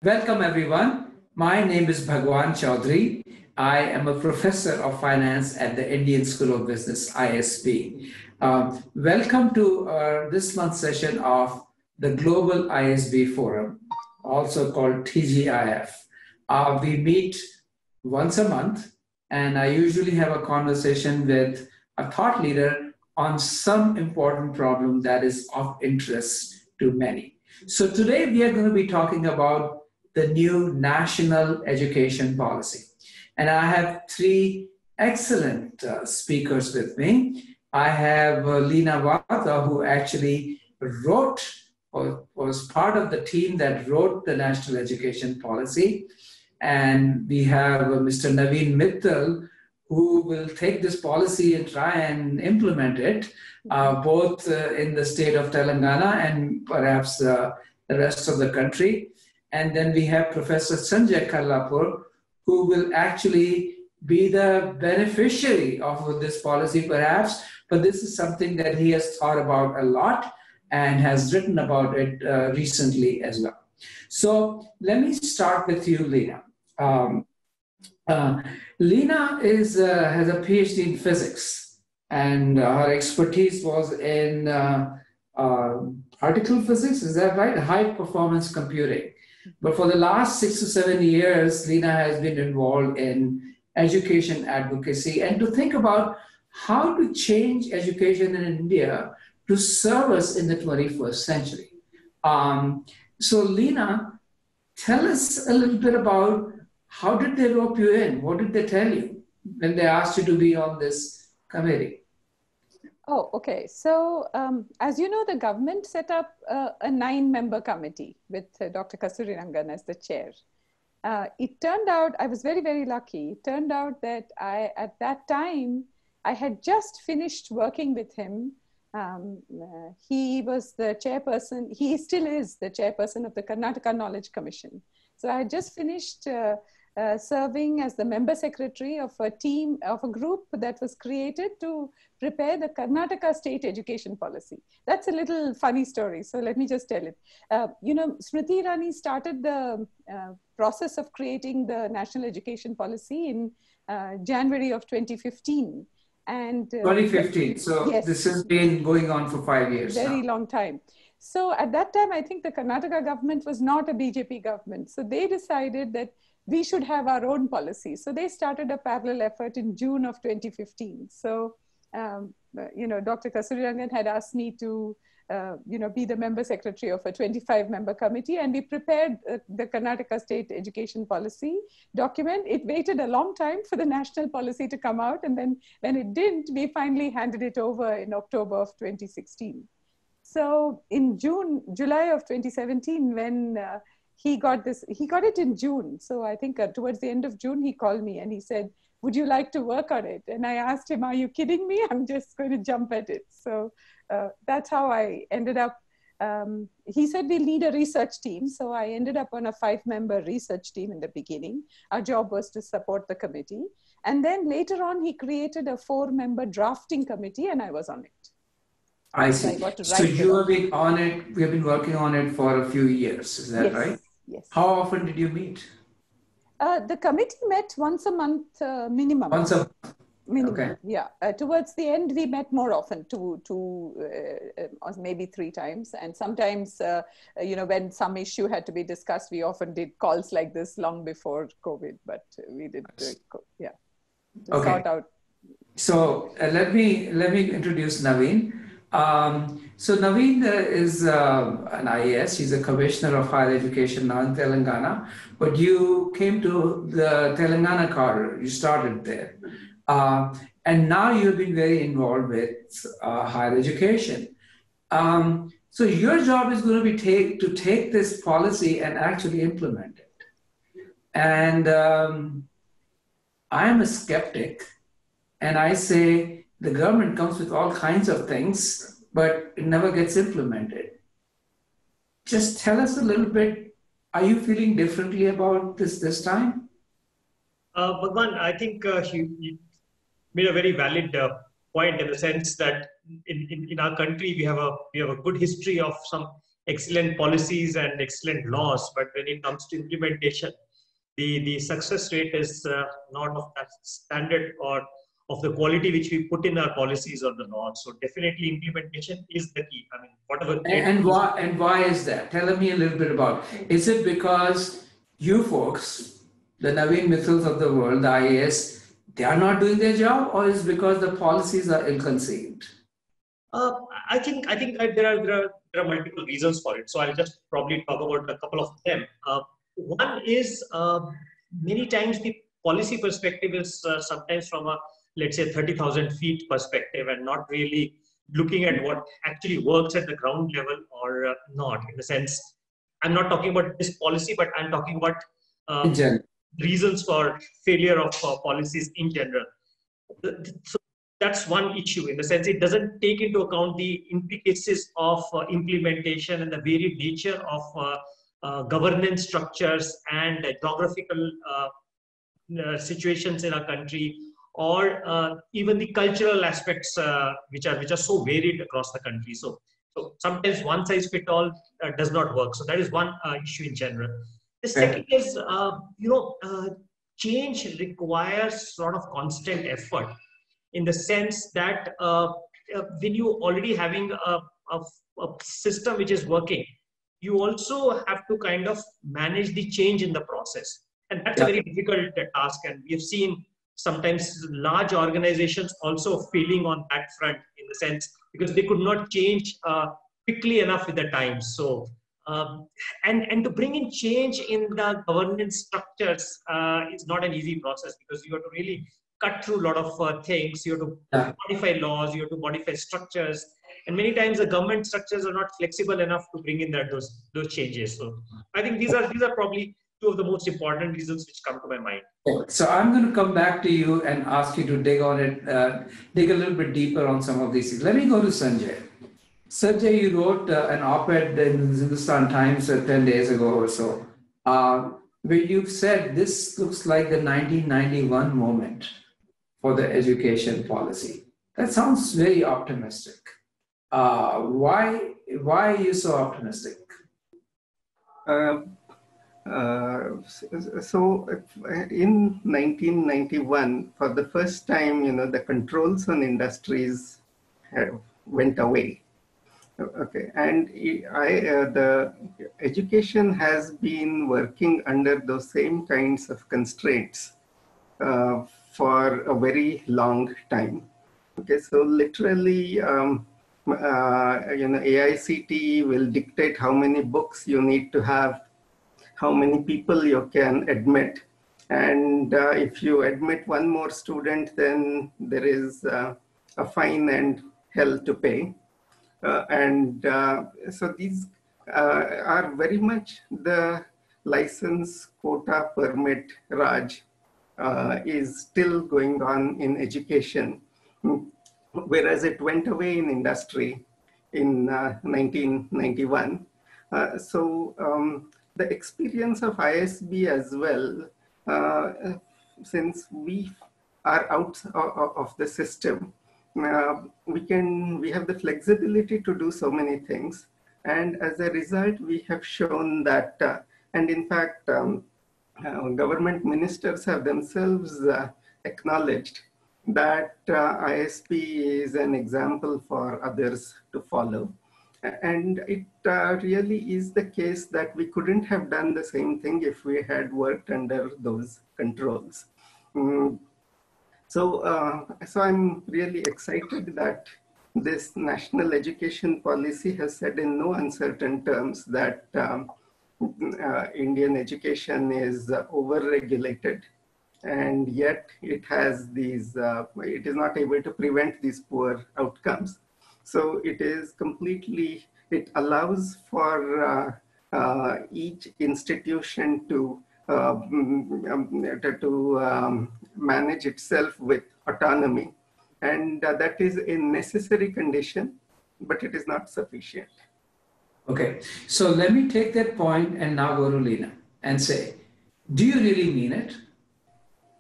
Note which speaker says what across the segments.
Speaker 1: Welcome, everyone. My name is Bhagwan Chaudhary. I am a professor of finance at the Indian School of Business, ISB. Welcome to this month's session of the Global ISB Forum, also called TGIF. We meet once a month, and I usually have a conversation with a thought leader on some important problem that is of interest to many. So today we are going to be talking about the new national education policy. And I have three excellent speakers with me. I have Leena Vata, who actually wrote or was part of the team that wrote the national education policy. And we have Mr. Naveen Mittal, who will take this policy and try and implement it, both in the state of Telangana and perhaps the rest of the country. And then we have Professor Sanjay Kallapur, who will actually be the beneficiary of this policy, perhaps, but this is something that he has thought about a lot and has written about it recently as well. So let me start with you, Leena. Leena has a PhD in physics, and her expertise was in particle physics, is that right? High performance computing. But for the last 6 to 7 years, Leena has been involved in education advocacy and to think about how to change education in India to serve us in the 21st century. So Leena, tell us a little bit about how did they rope you in? What did they tell you when they asked you to be on this committee?
Speaker 2: Oh, okay. So as you know, the government set up a 9-member committee with Dr. Kasurirangan as the chair. It turned out, I was very, very lucky. It turned out that at that time, I had just finished working with him. He was the chairperson, he still is the chairperson of the Karnataka Knowledge Commission. So I had just finished serving as the member secretary of a team, of a group that was created to prepare the Karnataka state education policy. That's a little funny story, so let me just tell it. Smriti Irani started the process of creating the national education policy in January of 2015. And
Speaker 1: 2015, so yes, this has been going on for 5 years
Speaker 2: very long time. So at that time, I think the Karnataka government was not a BJP government. So they decided that we should have our own policy. So they started a parallel effort in June of 2015. So, Dr. Kasurirangan had asked me to, be the member secretary of a 25-member committee, and we prepared the Karnataka State Education Policy document. It waited a long time for the national policy to come out, and then when it didn't, we finally handed it over in October of 2016. So in July of 2017, when he got it in June. So I think towards the end of June, he called me and he said, would you like to work on it? And I asked him, are you kidding me? I'm just going to jump at it. So that's how I ended up. He said we'll need a research team. So I ended up on a 5-member research team in the beginning. Our job was to support the committee. And then later on, he created a 4-member drafting committee and I was on it.
Speaker 1: I see. So you have been on it, we have been working on it for a few years, is that right?
Speaker 2: Yes.
Speaker 1: How often did you meet?
Speaker 2: The committee met once a month minimum.
Speaker 1: Once a month?
Speaker 2: Minimum,
Speaker 1: okay.
Speaker 2: Yeah. Towards the end, we met more often, or maybe 3 times. And sometimes, when some issue had to be discussed, we often did calls like this long before COVID, but we did, sort out.
Speaker 1: So let me introduce Naveen. So Naveen is an IAS. He's a commissioner of higher education now in Telangana, but you came to the Telangana corridor. You started there. And now you've been very involved with higher education. So your job is going to be to take this policy and actually implement it. And I am a skeptic, and I say, the government comes with all kinds of things, but it never gets implemented. Just tell us a little bit, are you feeling differently about this time?
Speaker 3: Bhagwan, I think you made a very valid point in the sense that in our country, we have a good history of some excellent policies and excellent laws, but when it comes to implementation, the success rate is not of that standard or of the quality which we put in our policies or the laws. So definitely implementation is the key. I mean, whatever.
Speaker 1: And why is that? Tell me a little bit about. Is it because you folks, the Naveen Mithils of the world, the IAS, they are not doing their job, or is it because the policies are ill-conceived?
Speaker 3: I think that there are multiple reasons for it. So I'll just probably talk about a couple of them. One is many times the policy perspective is sometimes from a, let's say, 30,000 feet perspective, and not really looking at what actually works at the ground level or not. In the sense, I'm not talking about this policy, but I'm talking about
Speaker 1: In general.
Speaker 3: reasons for failure of policies in general. So that's one issue, in the sense it doesn't take into account the intricacies of implementation and the varied nature of governance structures and geographical situations in our country, or even the cultural aspects which are so varied across the country. So sometimes one size fit all does not work. So that is one issue in general. The second is change requires sort of constant effort, in the sense that when you already having a system which is working, you also have to kind of manage the change in the process. And that's a very difficult task. And we have seen sometimes large organizations also failing on that front, in the sense because they could not change quickly enough with the times. So, and to bring in change in the governance structures is not an easy process, because you have to really cut through a lot of things. You have to modify laws, you have to modify structures, and many times the government structures are not flexible enough to bring in those changes. So I think these are probably two of the most important reasons which come to my mind.
Speaker 1: So I'm going to come back to you and ask you to dig on it, dig a little bit deeper on some of these things. Let me go to Sanjay. Sanjay, you wrote an op-ed in the Hindustan Times 10 days ago or so, where you've said this looks like the 1991 moment for the education policy. That sounds very optimistic. Why are you so optimistic?
Speaker 4: So in 1991, for the first time, the controls on industries went away. Okay, and the education has been working under those same kinds of constraints for a very long time. Okay, so literally, AICTE will dictate how many books you need to have, how many people you can admit. And if you admit one more student, then there is a fine and hell to pay. So these are very much the license quota permit Raj is still going on in education, whereas it went away in industry in 1991. The experience of ISB as well, since we are out of the system, we have the flexibility to do so many things. And as a result, we have shown that, and in fact, government ministers have themselves acknowledged that ISB is an example for others to follow. And it really is the case that we couldn't have done the same thing if we had worked under those controls. So I'm really excited that this national education policy has said in no uncertain terms that Indian education is over-regulated, and yet it has these, it is not able to prevent these poor outcomes. So it is completely, it allows for each institution to manage itself with autonomy. And that is a necessary condition, but it is not sufficient.
Speaker 1: Okay, so let me take that point and now go to Leena and say, do you really mean it?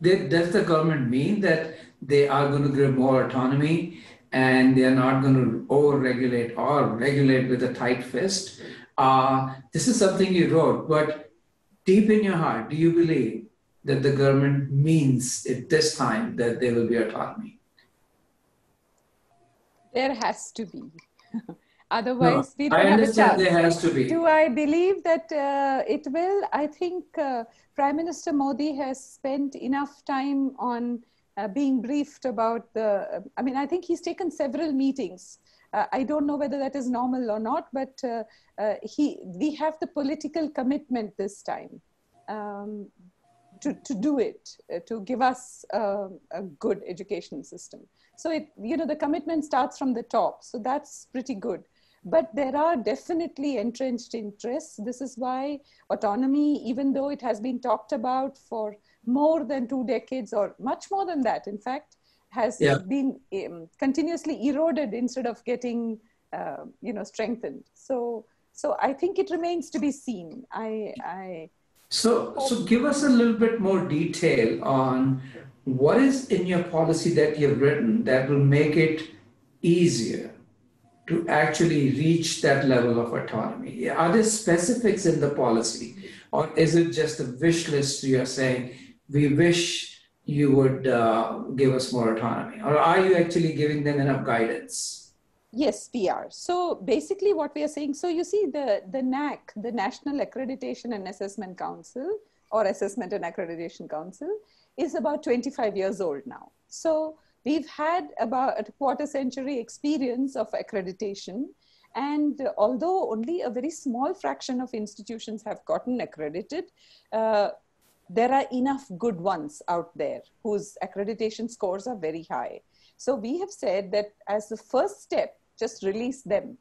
Speaker 1: Does the government mean that they are going to give more autonomy and they are not going to over-regulate or regulate with a tight fist? This is something you wrote, but deep in your heart, do you believe that the government means at this time that there will be autonomy?
Speaker 2: There has to be.
Speaker 1: No,
Speaker 2: Otherwise, we
Speaker 1: I
Speaker 2: don't have a
Speaker 1: understand
Speaker 2: chance.
Speaker 1: there has to be.
Speaker 2: Do I believe that it will? I think Prime Minister Modi has spent enough time on being briefed about the, I mean, I think he's taken several meetings. I don't know whether that is normal or not, but we have the political commitment this time to do it, to give us a good education system. So the commitment starts from the top. So that's pretty good. But there are definitely entrenched interests. This is why autonomy, even though it has been talked about for more than 2 decades or much more than that, in fact, has been continuously eroded instead of getting, strengthened. So I think it remains to be seen.
Speaker 1: So give us a little bit more detail on what is in your policy that you've written that will make it easier to actually reach that level of autonomy. Are there specifics in the policy, or is it just a wish list you're saying, we wish you would give us more autonomy? Or are you actually giving them enough guidance?
Speaker 2: Yes, we are. So basically what we are saying, so you see the NAC, the National Accreditation and Assessment Council, or Assessment and Accreditation Council, is about 25 years old now. So we've had about a quarter century experience of accreditation. And although only a very small fraction of institutions have gotten accredited, there are enough good ones out there whose accreditation scores are very high. So we have said that as the first step, just release them.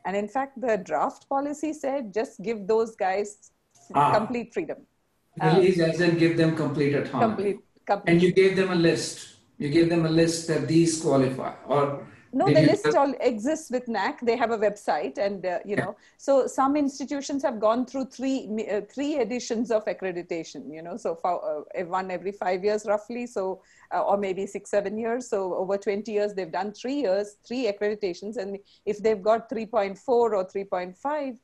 Speaker 2: And in fact, the draft policy said, just give those guys complete freedom.
Speaker 1: Release as in give them complete autonomy.
Speaker 2: Complete.
Speaker 1: And you gave them a list. You gave them a list that these qualify, or
Speaker 2: no, the list all exists with NAC. They have a website, and so some institutions have gone through three editions of accreditation. So for one every 5 years roughly, so or maybe 6-7 years. So over 20 years, they've done 3 years, 3 accreditations, and if they've got 3.4 or 3.5.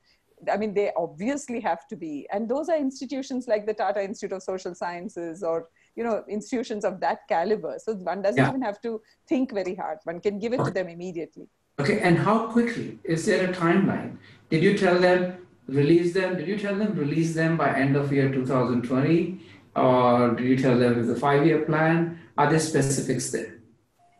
Speaker 2: I mean, they obviously have to be, and those are institutions like the Tata Institute of Social Sciences, or institutions of that caliber. So one doesn't even have to think very hard. One can give it to them immediately.
Speaker 1: Okay, and how quickly? Is there a timeline? Did you tell them release them? Did you tell them release them by end of year 2020, or did you tell them with a 5-year plan? Are there specifics there?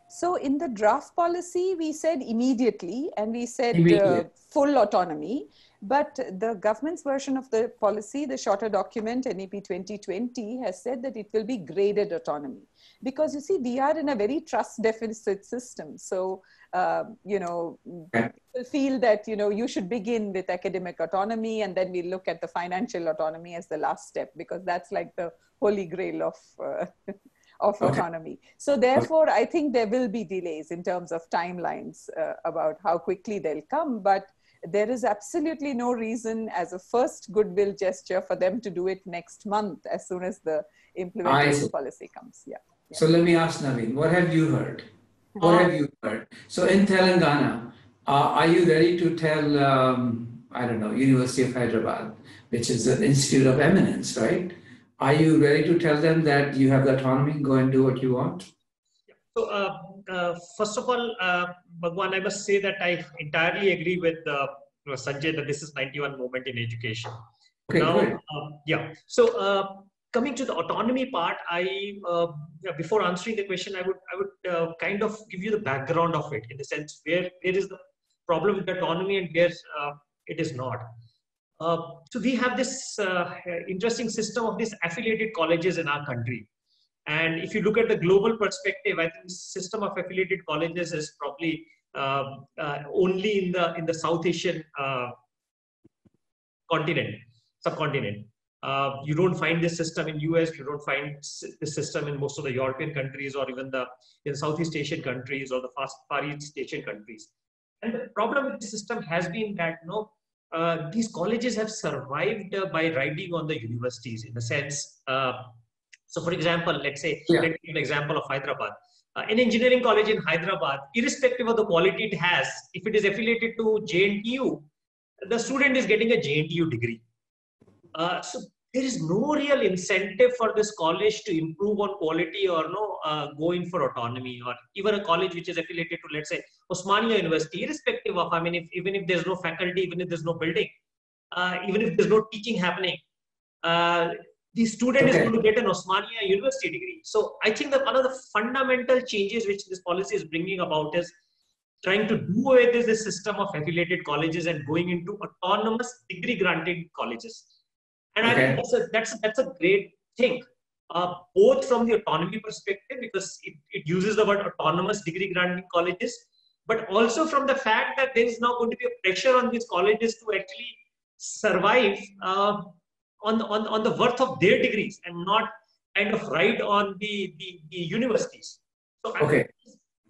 Speaker 2: So in the draft policy, we said immediately, and we said full autonomy. But the government's version of the policy, the shorter document, NEP 2020, has said that it will be graded autonomy. Because you see, we are in a very trust deficit system. So, people feel that, you should begin with academic autonomy, and then we look at the financial autonomy as the last step, because that's like the holy grail of autonomy. So therefore, I think there will be delays in terms of timelines about how quickly they'll come. But there is absolutely no reason as a first goodwill gesture for them to do it next month as soon as the implementation policy comes. Yeah.
Speaker 1: So let me ask Naveen, what have you heard? What have you heard? So in Telangana, are you ready to tell, University of Hyderabad, which is an institute of eminence, right? Are you ready to tell them that you have the autonomy, go and do what you want?
Speaker 3: So, first of all, Bhagwan, I must say that I entirely agree with Sanjay that this is 91 moment in education.
Speaker 1: Okay, now,
Speaker 3: So, coming to the autonomy part, before answering the question, I would kind of give you the background of it, in the sense where is the problem with autonomy and where it is not. So we have this interesting system of these affiliated colleges in our country. And if you look at the global perspective, I think the system of affiliated colleges is probably only in the South Asian subcontinent. You don't find this system in US, you don't find this system in most of the European countries, or even in Southeast Asian countries, or the Far East Asian countries. And the problem with the system has been that these colleges have survived by riding on the universities, in the sense. So, for example, let's say, let's take an example of Hyderabad. An engineering college in Hyderabad, irrespective of the quality it has, if it is affiliated to JNTU, the student is getting a JNTU degree. So there is no real incentive for this college to improve on quality or go in for autonomy, or even a college which is affiliated to, let's say, Osmania University, irrespective of, I mean, even if there's no faculty, even if there's no building, even if there's no teaching happening, the student is going to get an Osmania University degree. So I think that one of the fundamental changes which this policy is bringing about is trying to do away with this system of affiliated colleges and going into autonomous degree granting colleges. And I think that's a great thing, both from the autonomy perspective, because it uses the word autonomous degree granting colleges, but also from the fact that there is now going to be a pressure on these colleges to actually survive on the worth of their degrees and not kind of ride on the universities. So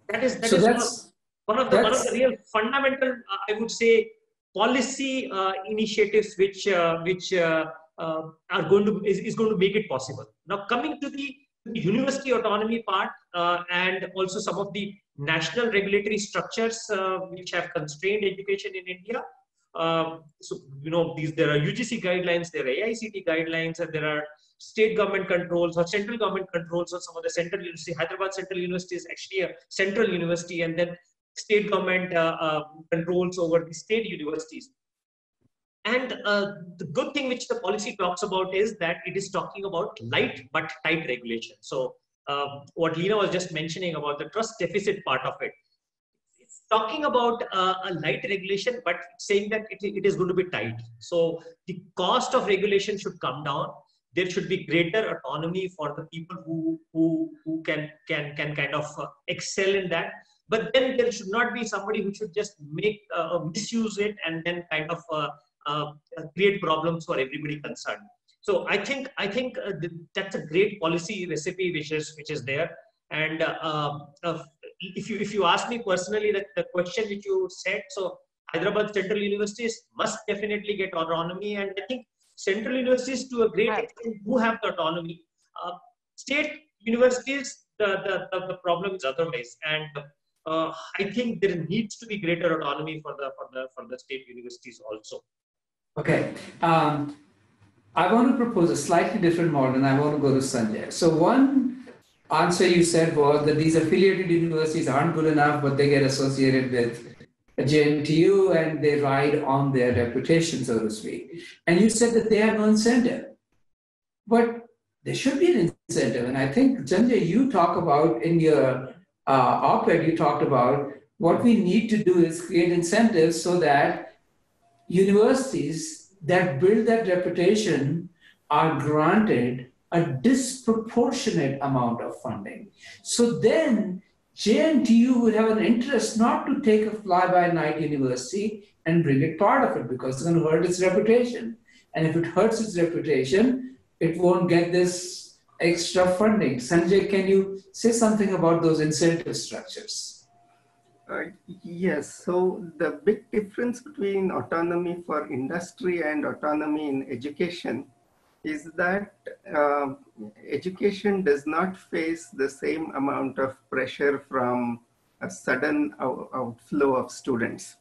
Speaker 3: that is one of the real fundamental, I would say, policy initiatives which are going to is going to make it possible. Now, coming to the university autonomy part, and also some of the national regulatory structures which have constrained education in India. So there are UGC guidelines, there are AICT guidelines, and there are state government controls or central government controls on some of the central university. Hyderabad Central University is actually a central university, and then state government controls over the state universities. And the good thing which the policy talks about is that it is talking about light but tight regulation. So what Leena was just mentioning about the trust deficit part of it, it's talking about a light regulation, but saying that it is going to be tight. So the cost of regulation should come down. There should be greater autonomy for the people who can kind of excel in that. But then there should not be somebody who should just misuse it and then kind of create problems for everybody concerned. So I think that's a great policy recipe which is there. And if you ask me personally, the question which you said, so Hyderabad Central Universities must definitely get autonomy, and I think central universities to a great extent do have the autonomy. State universities, the problem is otherwise, and I think there needs to be greater autonomy for the state universities also.
Speaker 1: Okay. I want to propose a slightly different model, and I want to go to Sanjay. So one answer you said was that these affiliated universities aren't good enough, but they get associated with a JNTU and they ride on their reputation, so to speak. And you said that they have no incentive. But there should be an incentive. And I think, Sanjay, you talk about in your op-ed, you talked about what we need to do is create incentives so that universities that build that reputation are granted a disproportionate amount of funding. So then JNTU would have an interest not to take a fly-by-night university and bring it part of it, because it's going to hurt its reputation. And if it hurts its reputation, it won't get this extra funding. Sanjay, can you say something about those incentive structures?
Speaker 4: Yes, so the big difference between autonomy for industry and autonomy in education is that education does not face the same amount of pressure from a sudden outflow of students.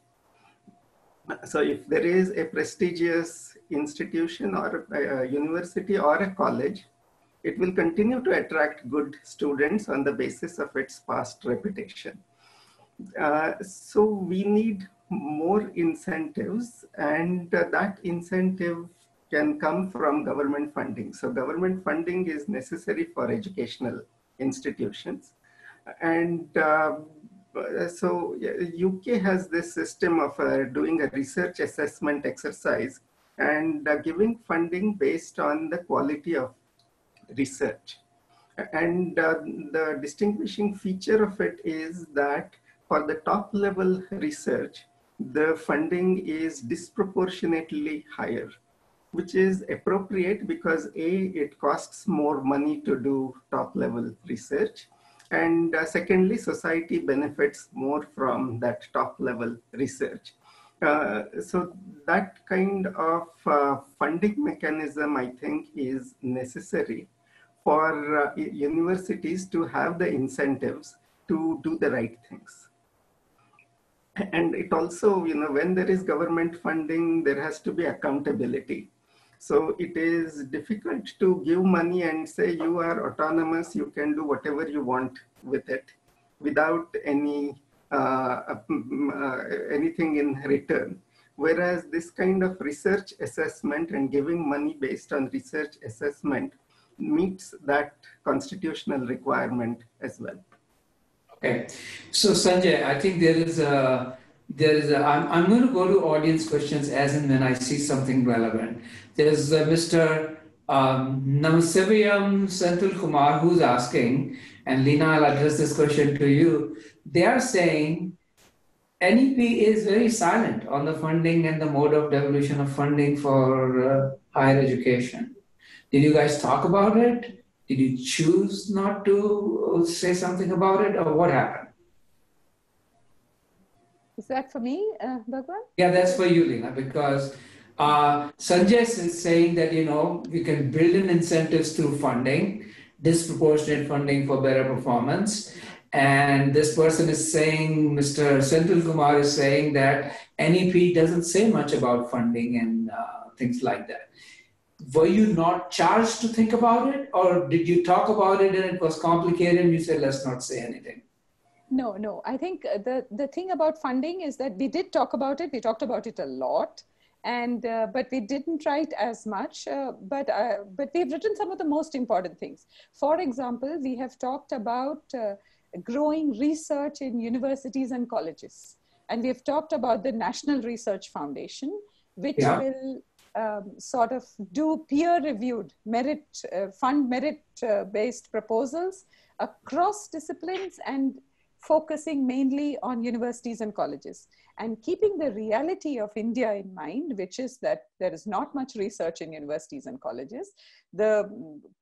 Speaker 4: So if there is a prestigious institution or a university or a college, it will continue to attract good students on the basis of its past reputation. So we need more incentives, and that incentive can come from government funding. So government funding is necessary for educational institutions. And so UK has this system of doing a research assessment exercise and giving funding based on the quality of research. And the distinguishing feature of it is that for the top level research, the funding is disproportionately higher, which is appropriate because A, it costs more money to do top level research. And secondly, society benefits more from that top level research. So that kind of funding mechanism, I think, is necessary for universities to have the incentives to do the right things. And it also, when there is government funding, there has to be accountability. So it is difficult to give money and say you are autonomous, you can do whatever you want with it without anything in return. Whereas this kind of research assessment and giving money based on research assessment meets that constitutional requirement as well.
Speaker 1: Okay, so Sanjay, I think I'm going to go to audience questions as and when I see something relevant. There's Mr. Namasevyam Senthil Kumar who's asking, and Lina, I'll address this question to you. They are saying NEP is very silent on the funding and the mode of devolution of funding for higher education. Did you guys talk about it? Did you choose not to say something about it, or what happened?
Speaker 2: Is that for me, Bhagwan?
Speaker 1: Yeah, that's for you, Lina, because Sanjay is saying that, we can build in incentives through funding, disproportionate funding for better performance. And this person is saying, Mr. Senthil Kumar is saying that NEP doesn't say much about funding and things like that. Were you not charged to think about it, or did you talk about it and it was complicated and you said, let's not say anything?
Speaker 2: No. I think the thing about funding is that we did talk about it. We talked about it a lot, and but we didn't write as much. But we've written some of the most important things. For example, we have talked about growing research in universities and colleges, and we have talked about the National Research Foundation, which will sort of do peer-reviewed merit-based proposals across disciplines and focusing mainly on universities and colleges, and keeping the reality of India in mind, which is that there is not much research in universities and colleges. The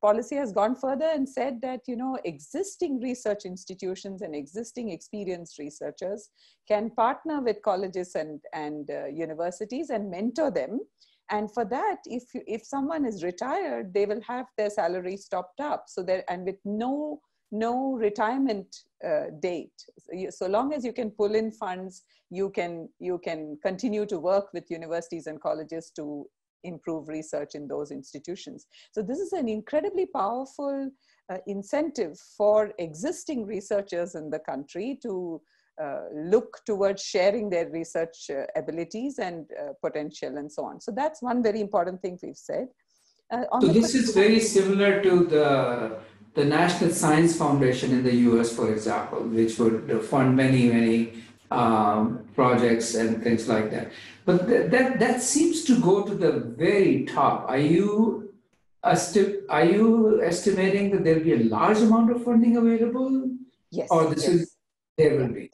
Speaker 2: policy has gone further and said that, existing research institutions and existing experienced researchers can partner with colleges and universities and mentor them. And for that, if someone is retired, they will have their salary topped up. So there, and with no retirement date. So long as you can pull in funds, you can continue to work with universities and colleges to improve research in those institutions. So this is an incredibly powerful incentive for existing researchers in the country to look towards sharing their research abilities and potential and so on. So that's one very important thing we've said.
Speaker 1: So this is very similar to the National Science Foundation in the US, for example, which would fund many projects and things like that. But that seems to go to the very top. Are you estimating that there will be a large amount of funding available?
Speaker 2: Yes.
Speaker 1: Or there will be?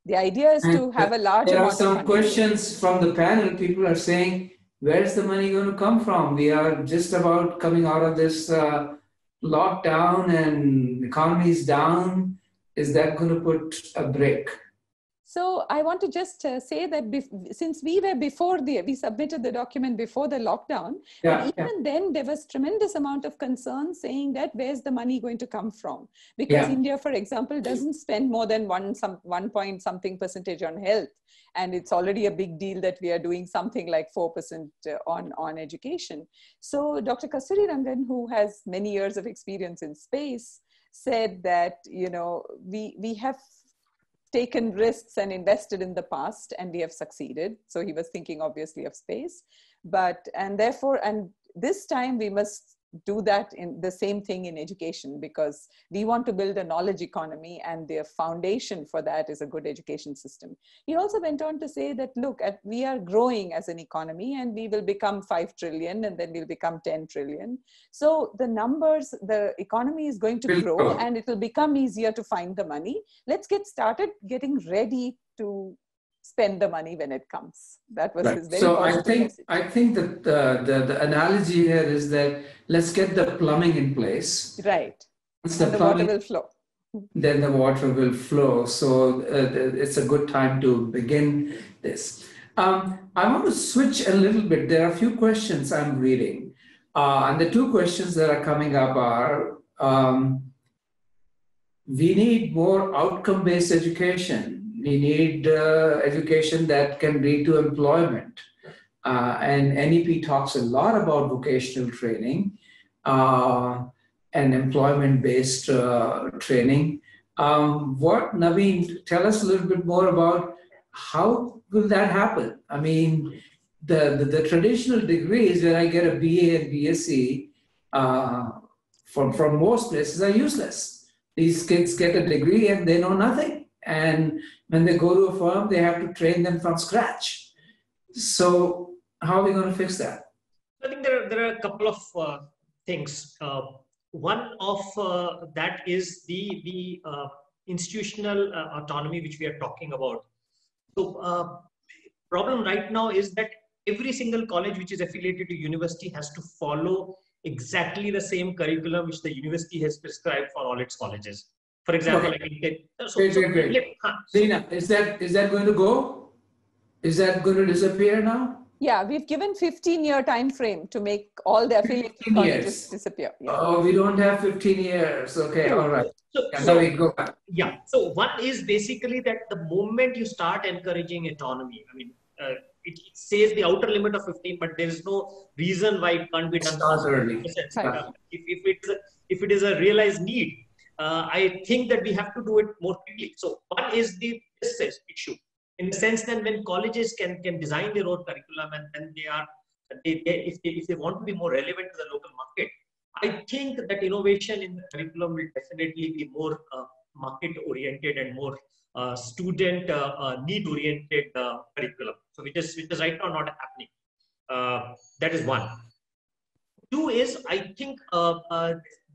Speaker 2: The idea is to have a large amount of funding. There are some
Speaker 1: questions from the panel. People are saying, where's the money going to come from? We are just about coming out of this lockdown and the economy is down. Is that going to put a break?
Speaker 2: So I want to just say that since we submitted the document before the lockdown, even then there was tremendous amount of concern saying that where's the money going to come from? Because India, for example, doesn't spend more than 1 point something percentage on health. And it's already a big deal that we are doing something like 4% on education. So Dr. Kasturi Rangan, who has many years of experience in space, said that, we have taken risks and invested in the past and we have succeeded. So he was thinking obviously of space, and this time we must do that in the same thing in education, because we want to build a knowledge economy and the foundation for that is a good education system. He also went on to say that, look, we are growing as an economy and we will become 5 trillion and then we'll become 10 trillion. So the economy is going to grow and it will become easier to find the money. Let's get started getting ready to spend the money when it comes. That was his very positive message.
Speaker 1: I think that the analogy here is that let's get the plumbing in place.
Speaker 2: Right.
Speaker 1: Once
Speaker 2: the water will flow.
Speaker 1: Then the water will flow. So it's a good time to begin this. I want to switch a little bit. There are a few questions I'm reading. And the 2 questions that are coming up are, we need more outcome-based education. We need education that can lead to employment. And NEP talks a lot about vocational training and employment-based training. Naveen, tell us a little bit more about how will that happen? I mean, the traditional degrees where I get a BA and BSc from most places are useless. These kids get a degree and they know nothing. And when they go to a firm, they have to train them from scratch. So how are we going to fix that?
Speaker 3: I think there are a couple of things. One of that is the institutional autonomy, which we are talking about. So problem right now is that every single college which is affiliated to university has to follow exactly the same curriculum which the university has prescribed for all its colleges. For example,
Speaker 1: okay. Dina, is that going to go? Is that going to disappear now?
Speaker 2: Yeah, we've given 15-year time frame to make all the affiliated colleges disappear. Yeah.
Speaker 1: Oh, we don't have 15 years. Okay, all right. So we go back.
Speaker 3: Yeah. So one is basically that the moment you start encouraging autonomy, I mean, it says the outer limit of 15, but there is no reason why it can't be done
Speaker 1: early.
Speaker 3: If it is a realized need, I think that we have to do it more quickly. So one is the business issue, in the sense that when colleges can design their own curriculum and then if they want to be more relevant to the local market, I think that innovation in the curriculum will definitely be more market oriented and more student need oriented curriculum. So which is right now not happening. That is one. Two is, I think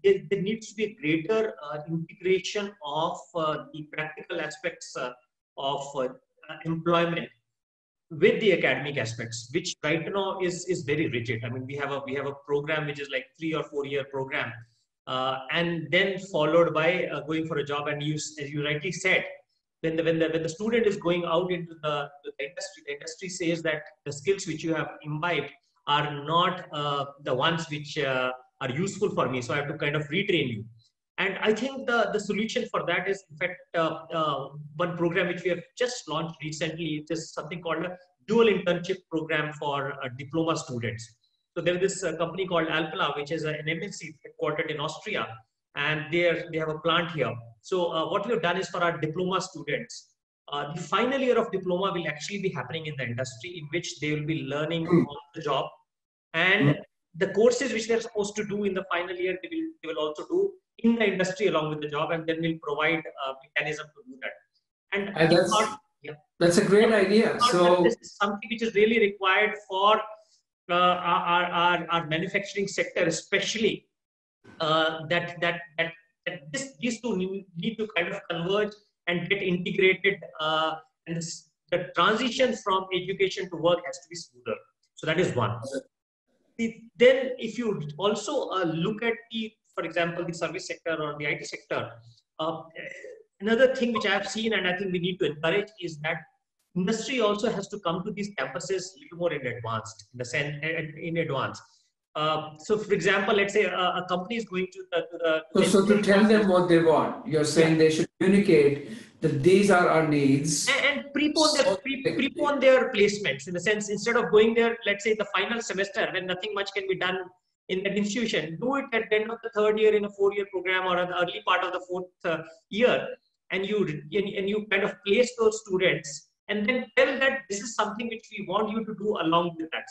Speaker 3: there needs to be a greater integration of the practical aspects of employment with the academic aspects, which right now is very rigid. I mean, we have a program which is like 3 or 4 year program, and then followed by going for a job. And as you rightly said, when the student is going out into the industry says that the skills which you have imbibed are not the ones which are useful for me, so I have to kind of retrain you. And I think the solution for that is, in fact, one program which we have just launched recently. It is something called a dual internship program for diploma students. So there is this company called Alpla, which is an MNC headquartered in Austria, and they have a plant here. So what we have done is, for our diploma students, the final year of diploma will actually be happening in the industry, in which they will be learning on the job, and the courses which they're supposed to do in the final year, they will also do in the industry along with the job, and then we'll provide a mechanism to do that. And
Speaker 1: that's a great idea. So
Speaker 3: this is something which is really required for our manufacturing sector, especially these two need to kind of converge and get integrated, and the transition from education to work has to be smoother. So that is one. Then if you also look at for example, the service sector or the IT sector, another thing which I have seen and I think we need to encourage is that industry also has to come to these campuses a little more in advance. So for example, let's say a company is going to the
Speaker 1: so to tell them what they want, you're saying they should communicate that these are our needs
Speaker 3: and prepone their placements, in the sense, instead of going there, let's say the final semester when nothing much can be done in that institution, do it at the end of the 3rd year in a 4-year program, or at the early part of the 4th year, and you kind of place those students and then tell that this is something which we want you to do along with that.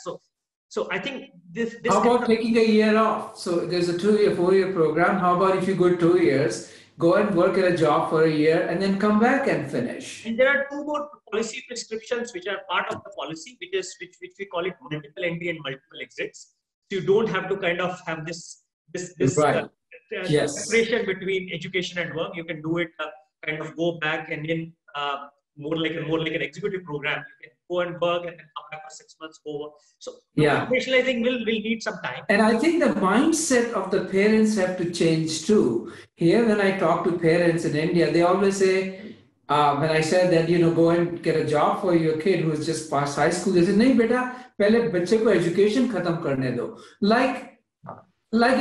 Speaker 3: So I think this
Speaker 1: how about taking a year off? So there's a 2-year, 4-year program. How about if you go 2 years, go and work at a job for a year and then come back and finish?
Speaker 3: And there are 2 more policy prescriptions which are part of the policy, which we call it multiple entry and multiple exits. So you don't have to kind of have this
Speaker 1: right.
Speaker 3: separation between education and work. You can do it kind of go back and then more like an executive program. You can go and work and then come back for 6 months over. So professionalizing will need some time.
Speaker 1: And I think the mindset of the parents have to change too. Here, when I talk to parents in India, they always say, when I said that, go and get a job for your kid who's just passed high school, they said, "Nahi beta, pehle bachche ko education khatam karne do." Like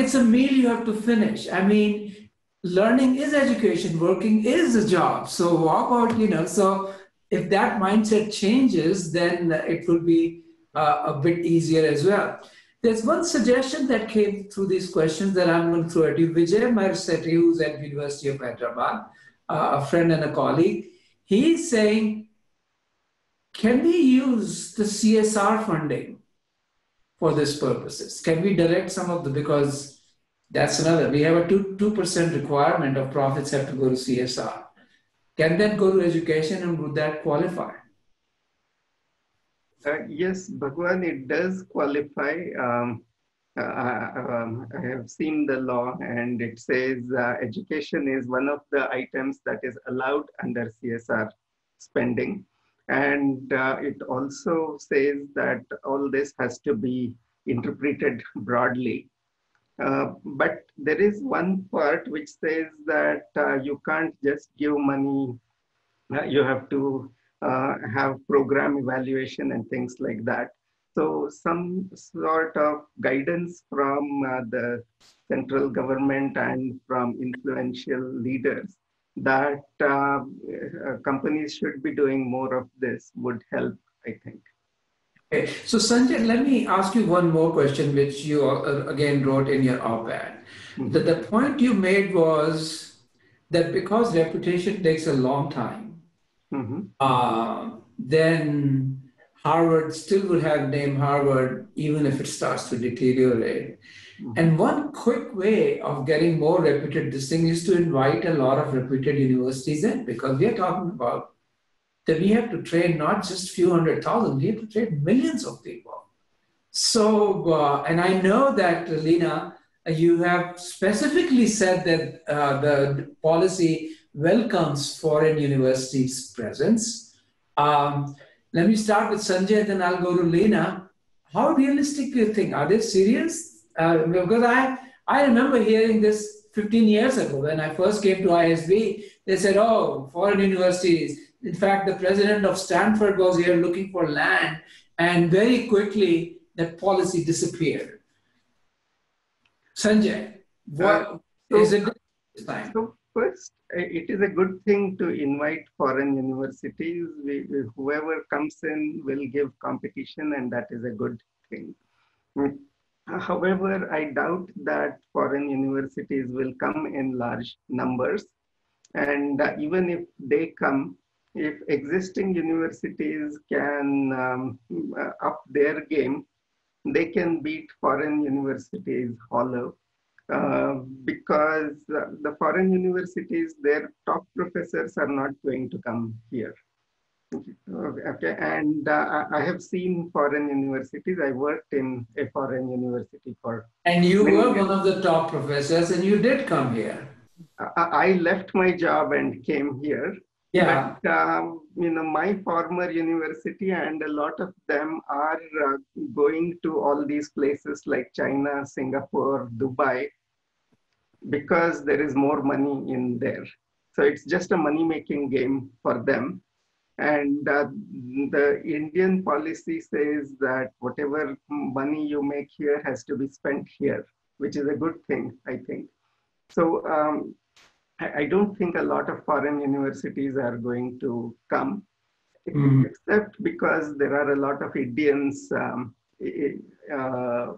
Speaker 1: it's a meal you have to finish. I mean, learning is education, working is a job. So how about, so if that mindset changes, then it will be a bit easier as well. There's one suggestion that came through these questions that I'm going to throw at you. Vijay Marsetti, who's at University of Hyderabad, a friend and a colleague, he's saying, can we use the CSR funding for these purposes? Can we direct some of the, because that's another, we have a 2% requirement of profits have to go to CSR. Can that go to education, and would that qualify?
Speaker 4: Yes, Bhagwan, it does qualify. I have seen the law, and it says education is one of the items that is allowed under CSR spending. And it also says that all this has to be interpreted broadly. But there is one part which says that you can't just give money, you have to have program evaluation and things like that. So some sort of guidance from the central government and from influential leaders that companies should be doing more of this would help, I think.
Speaker 1: Okay. So Sanjay, let me ask you one more question, which you again wrote in your op-ed.
Speaker 4: Mm-hmm.
Speaker 1: The point you made was that because reputation takes a long time,
Speaker 4: mm-hmm.
Speaker 1: Then Harvard still would have name Harvard even if it starts to deteriorate. Mm-hmm. And one quick way of getting more reputed this thing is to invite a lot of reputed universities in, because we are talking about that we have to train not just few 100,000, we have to train millions of people. So, and I know that, Lena, you have specifically said that the policy welcomes foreign universities' presence. Let me start with Sanjay, then I'll go to Lena. How realistic do you think? Are they serious? Because I remember hearing this 15 years ago when I first came to ISB. They said, oh, foreign universities. In fact, the president of Stanford was here looking for land, and very quickly that policy disappeared. Sanjay, what is it this time?
Speaker 4: So first, it is a good thing to invite foreign universities. Whoever comes in will give competition, and that is a good thing. However, I doubt that foreign universities will come in large numbers. And even if they come, if existing universities can up their game, they can beat foreign universities hollow. Because the foreign universities, their top professors are not going to come here. Okay, and I have seen foreign universities. I worked in a foreign university for.
Speaker 1: And you were one of the top professors, and you did come here.
Speaker 4: I left my job and came here.
Speaker 1: Yeah.
Speaker 4: But my former university and a lot of them are going to all these places like China, Singapore, Dubai, because there is more money in there. So it's just a money-making game for them. And the Indian policy says that whatever money you make here has to be spent here, which is a good thing, I think. So I don't think a lot of foreign universities are going to come, except because there are a lot of Indians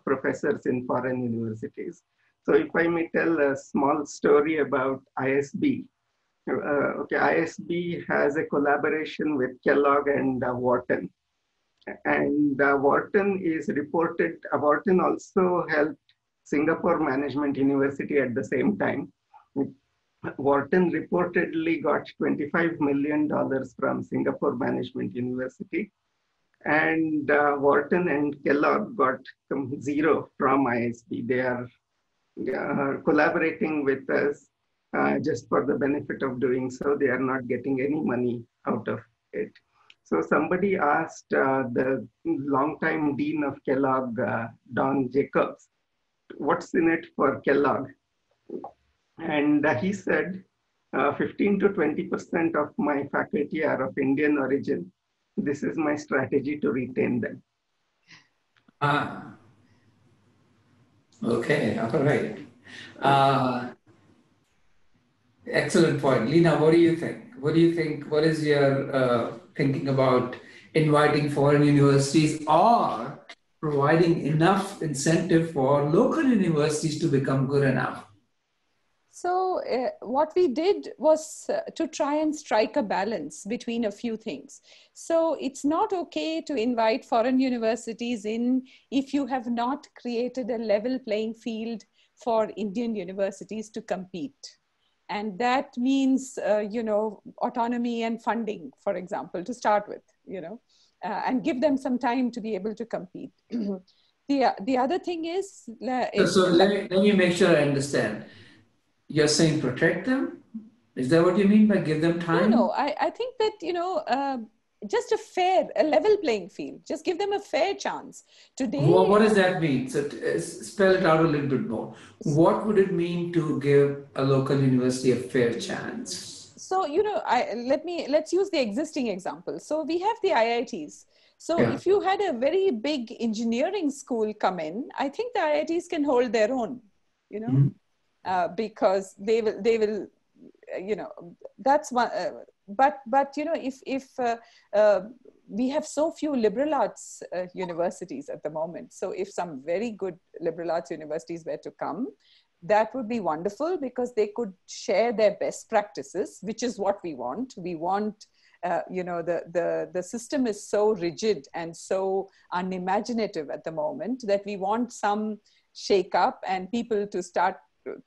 Speaker 4: professors in foreign universities. So if I may tell a small story about ISB. Okay, ISB has a collaboration with Kellogg and Wharton. And Wharton also helped Singapore Management University at the same time. Wharton reportedly got $25 million from Singapore Management University. And Wharton and Kellogg got zero from ISB. They are collaborating with us just for the benefit of doing so. They are not getting any money out of it. So somebody asked the longtime dean of Kellogg, Don Jacobs, what's in it for Kellogg? And he said, 15 to 20% of my faculty are of Indian origin. This is my strategy to retain them.
Speaker 1: Okay, all right. Excellent point. Lena, what do you think? What do you think? What is your thinking about inviting foreign universities or providing enough incentive for local universities to become good enough?
Speaker 2: So what we did was to try and strike a balance between a few things. So it's not okay to invite foreign universities in if you have not created a level playing field for Indian universities to compete. And that means, autonomy and funding, for example, to start with, and give them some time to be able to compete. The other thing is...
Speaker 1: So let me make sure I understand. You're saying protect them? Is that what you mean by give them time?
Speaker 2: No, I think that, just a level playing field. Just give them a fair chance. Today,
Speaker 1: what does that mean? So spell it out a little bit more. What would it mean to give a local university a fair chance?
Speaker 2: So, let's use the existing example. So we have the IITs. So if you had a very big engineering school come in, I think the IITs can hold their own, because they will, that's one. But if we have so few liberal arts universities at the moment, so if some very good liberal arts universities were to come, that would be wonderful, because they could share their best practices, which is what we want. We want, the system is so rigid and so unimaginative at the moment that we want some shake up and people to start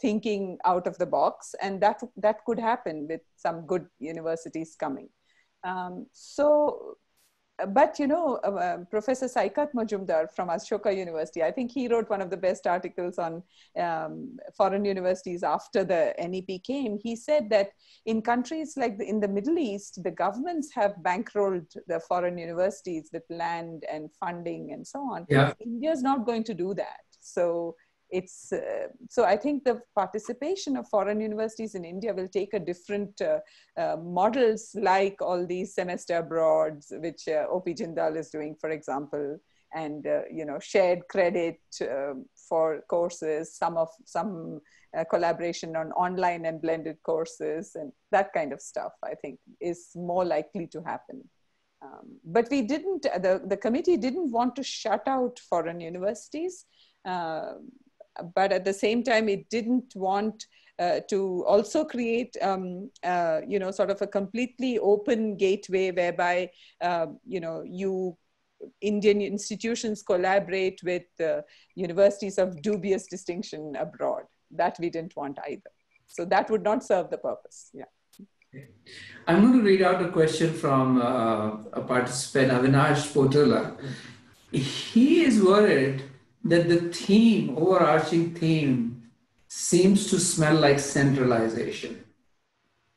Speaker 2: thinking out of the box, and that could happen with some good universities coming. Professor Saikat Majumdar from Ashoka University, I think he wrote one of the best articles on foreign universities after the NEP came. He said that in countries like in the Middle East, the governments have bankrolled the foreign universities with land and funding and so on.
Speaker 1: Yeah.
Speaker 2: India is not going to do that. So I think the participation of foreign universities in India will take a different models, like all these semester abroads, which OP Jindal is doing, for example, and shared credit for courses, some collaboration on online and blended courses, and that kind of stuff, I think, is more likely to happen. But we didn't, the committee didn't want to shut out foreign universities. But at the same time, it didn't want to also create, sort of a completely open gateway whereby, Indian institutions collaborate with universities of dubious distinction abroad. That we didn't want either. So that would not serve the purpose. Yeah.
Speaker 1: I'm going to read out a question from a participant, Avinash Potula. He is worried that the overarching theme seems to smell like centralization.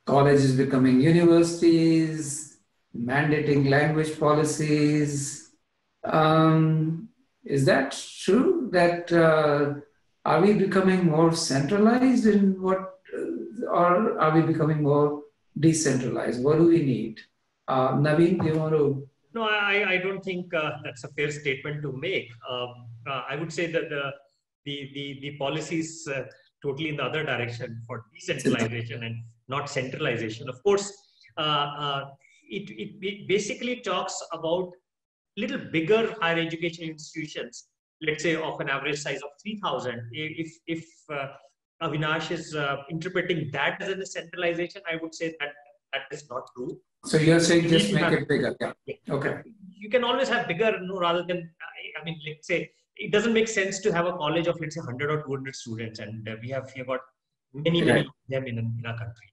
Speaker 1: Colleges becoming universities, mandating language policies. Is that true? That are we becoming more centralized in what, or are we becoming more decentralized? What do we need? Naveen, do you want to?
Speaker 3: No, I don't think that's a fair statement to make. I would say that the policy is totally in the other direction for decentralization and not centralization. Of course, it basically talks about little bigger higher education institutions, let's say of an average size of 3,000. If Avinash is interpreting that as a centralization, I would say that is not true.
Speaker 1: So you're saying just make it bigger. Yeah. Okay.
Speaker 3: You can always have bigger, rather than, let's say, it doesn't make sense to have a college of, let's say, 100 or 200 students, and we have got many of them in our country.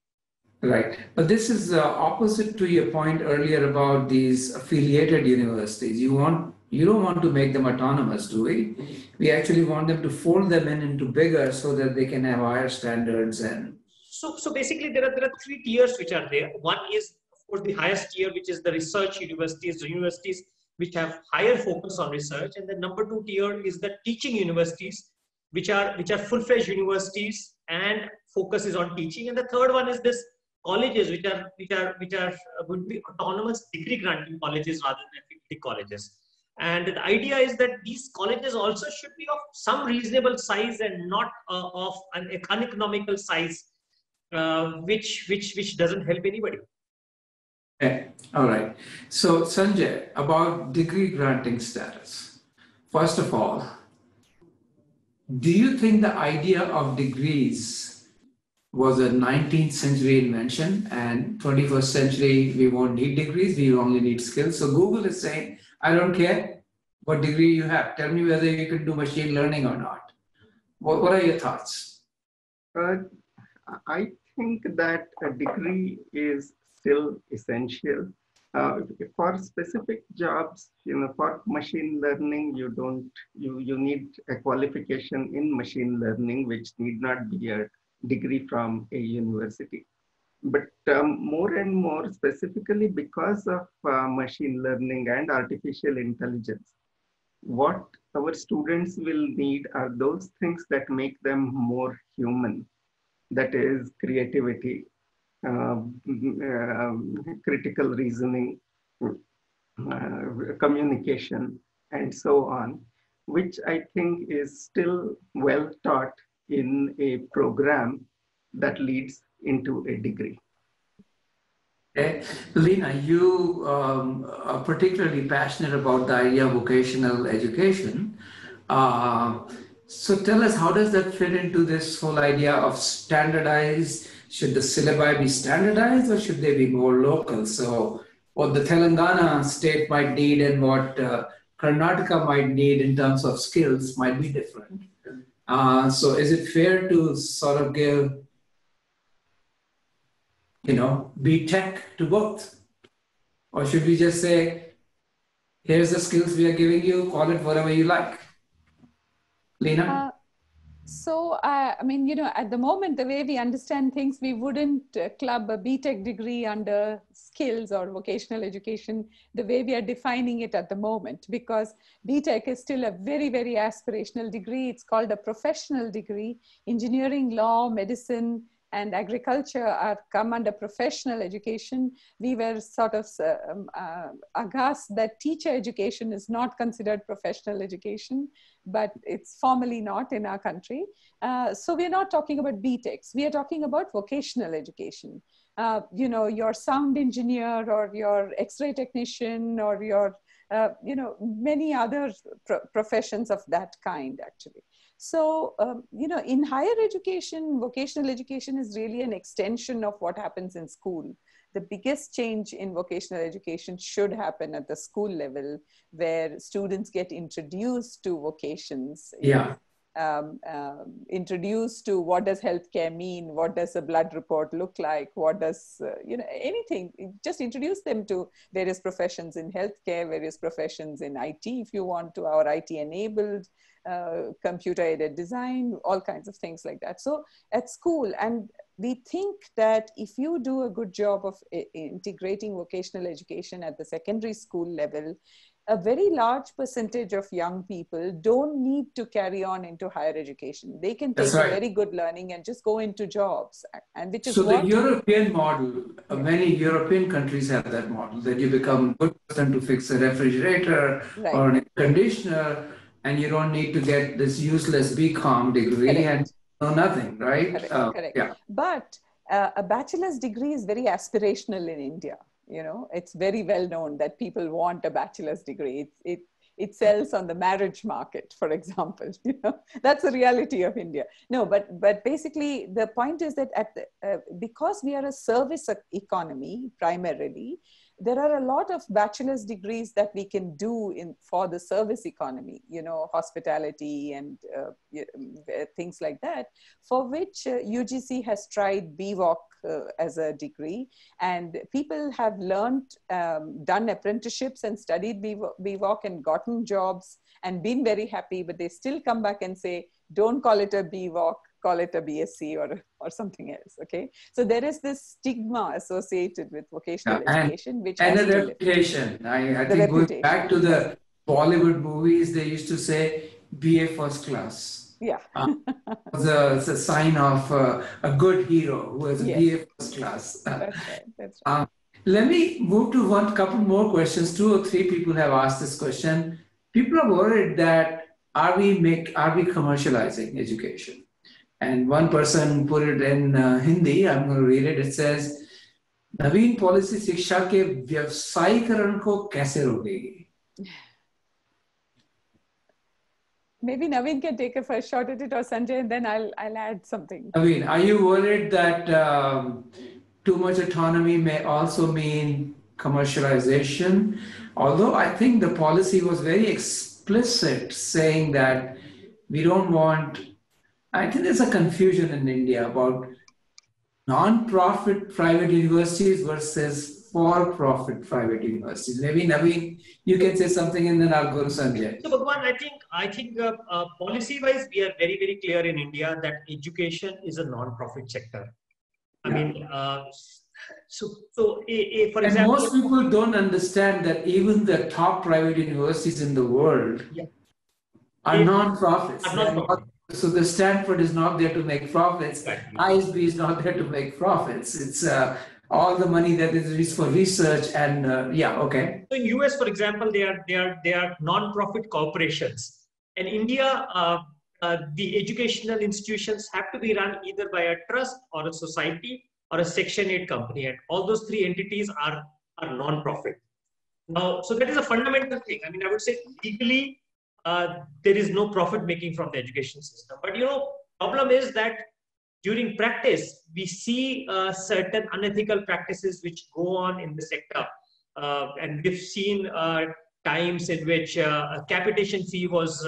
Speaker 1: Right. But this is opposite to your point earlier about these affiliated universities. You don't want to make them autonomous, do we? We actually want them to fold them into bigger so that they can have higher standards. And
Speaker 3: so basically there are three tiers which are there. One is, of course, the highest tier, which is the research universities, the universities which have higher focus on research. And the number two tier is the teaching universities, which are full-fledged universities and focus is on teaching. And the third one is this colleges, which are going to be autonomous degree granting colleges rather than faculty colleges. And the idea is that these colleges also should be of some reasonable size and not of an uneconomical size, which doesn't help anybody.
Speaker 1: Okay. All right. So, Sanjay, about degree granting status. First of all, do you think the idea of degrees was a 19th century invention and 21st century we won't need degrees, we only need skills? So Google is saying, I don't care what degree you have. Tell me whether you can do machine learning or not. What are your thoughts?
Speaker 4: Uh, I think that a degree is still essential. For specific jobs, for machine learning, you need a qualification in machine learning, which need not be a degree from a university. But more and more specifically because of machine learning and artificial intelligence, what our students will need are those things that make them more human. That is creativity, critical reasoning, communication, and so on, which I think is still well taught in a program that leads into a degree.
Speaker 1: Okay. Lena, you are particularly passionate about the idea of vocational education. So tell us, how does that fit into this whole idea of standardized? Should the syllabi be standardized or should they be more local? So what the Telangana state might need and what Karnataka might need in terms of skills might be different. So is it fair to sort of give, B.Tech to both? Or should we just say, here's the skills we are giving you, call it whatever you like? Lena?
Speaker 2: At the moment, the way we understand things, we wouldn't club a B.Tech degree under skills or vocational education the way we are defining it at the moment, because B.Tech is still a very, very aspirational degree. It's called a professional degree. Engineering, law, medicine, and agriculture are come under professional education. We were sort of aghast that teacher education is not considered professional education, but it's formally not in our country. So we're not talking about B.Techs. We are talking about vocational education. Your sound engineer or your X-ray technician or your, many other professions of that kind, actually. So, in higher education, vocational education is really an extension of what happens in school. The biggest change in vocational education should happen at the school level, where students get introduced to vocations.
Speaker 1: Yeah.
Speaker 2: Introduced to what does healthcare mean, what does a blood report look like, what does, anything. Just introduce them to various professions in healthcare, various professions in IT, if you want to, our IT enabled, computer-aided design, all kinds of things like that. So at school, and we think that if you do a good job of integrating vocational education at the secondary school level, a very large percentage of young people don't need to carry on into higher education. They can take a very good learning and just go into jobs. And which is
Speaker 1: so the European model, many European countries have that model, that you become a good person to fix a refrigerator or an air conditioner, and you don't need to get this useless BCom degree and know nothing, right?
Speaker 2: Correct. Yeah. But a bachelor's degree is very aspirational in India. It's very well known that people want a bachelor's degree. It sells on the marriage market, for example. That's the reality of India. No, but basically the point is that because we are a service economy primarily, there are a lot of bachelor's degrees that we can do for the service economy, hospitality and things like that, for which UGC has tried BVOC as a degree. And people have learned, done apprenticeships and studied BVOC and gotten jobs and been very happy, but they still come back and say, don't call it a BVOC, call it a BSc or something else. Okay, so there is this stigma associated with vocational education, which
Speaker 1: and
Speaker 2: has
Speaker 1: a reputation. I think going back to the Bollywood movies, they used to say BA first class.
Speaker 2: Yeah,
Speaker 1: it's a sign of a good hero who has a BA first class.
Speaker 2: That's right. That's right.
Speaker 1: Let me move to one couple more questions. 2 or 3 people have asked this question. People are worried that are we commercializing education? And one person put it in Hindi, I'm going to read it. It says, Naveen policy शिक्षा के व्यवसायीकरण को कैसे रोकेगी?
Speaker 2: Maybe Naveen can take a first shot at it, or Sanjay, and then I'll add something.
Speaker 1: Naveen, are you worried that too much autonomy may also mean commercialization? Although I think the policy was very explicit, saying that we don't want. I think there's a confusion in India about non-profit private universities versus for-profit private universities. Maybe Naveen, you can say something, and then I'll go to Sanjay.
Speaker 3: So Bhagwan, I think policy-wise, we are very, very clear in India that education is a non-profit sector. I mean, for example,
Speaker 1: most people don't understand that even the top private universities in the world are non-profits. So the Stanford is not there to make profits. Exactly. ISB is not there to make profits. It's all the money that is used for research and okay.
Speaker 3: So in US, for example, they are non-profit corporations. In India, the educational institutions have to be run either by a trust or a society or a Section 8 company, and all those three entities are non-profit. Now, so that is a fundamental thing. I mean, I would say legally, there is no profit making from the education system. But problem is that during practice, we see certain unethical practices which go on in the sector, and we've seen times in which a capitation fee was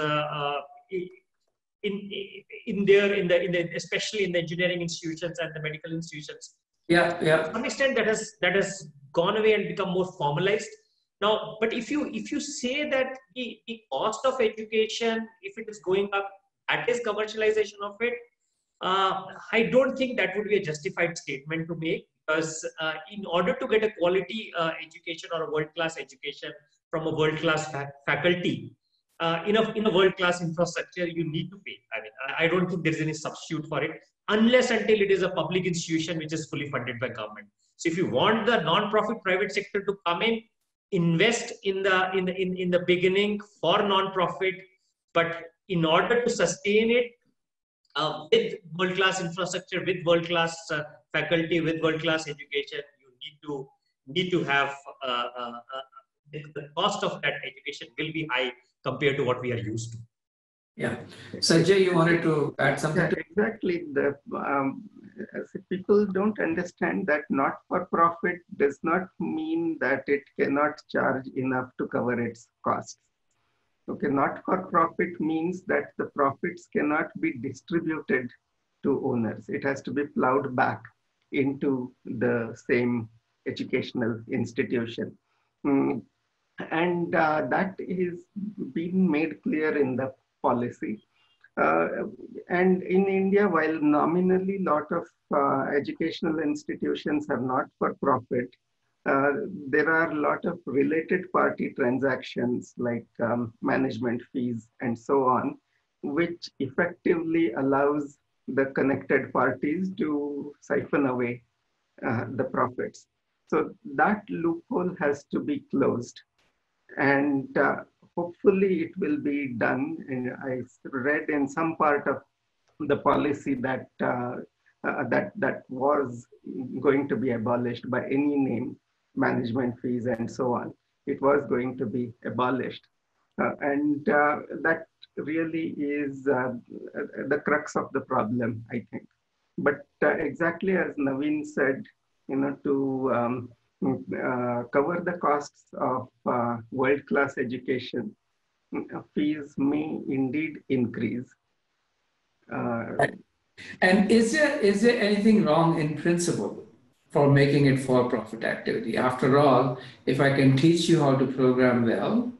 Speaker 3: especially in the engineering institutions and the medical institutions. To some extent, that has gone away and become more formalized. Now, but if you say that the cost of education, if it is going up, that is commercialization of it, I don't think that would be a justified statement to make, because in order to get a quality education or a world-class education from a world-class faculty, in a world-class infrastructure, you need to pay. I mean, I don't think there's any substitute for it, unless until it is a public institution which is fully funded by government. So if you want the non-profit private sector to come in, invest in the beginning for non-profit, but in order to sustain it with world-class infrastructure, with world-class faculty, with world-class education, you need to have the cost of that education will be high compared to what we are used to.
Speaker 1: Yeah, Sanjay, you wanted to add something?
Speaker 4: Exactly. People don't understand that not-for-profit does not mean that it cannot charge enough to cover its costs. Okay, not-for-profit means that the profits cannot be distributed to owners. It has to be plowed back into the same educational institution. And that is being made clear in the policy. And in India, while nominally a lot of educational institutions are not for profit, there are a lot of related party transactions like management fees and so on, which effectively allows the connected parties to siphon away the profits. So that loophole has to be closed. And hopefully it will be done. And I read in some part of the policy that that was going to be abolished by any name, management fees and so on. It was going to be abolished. And that really is the crux of the problem, I think. But exactly as Naveen said, to cover the costs of world-class education, fees may indeed increase.
Speaker 1: And is there anything wrong in principle for making it for-profit activity? After all, if I can teach you how to program well,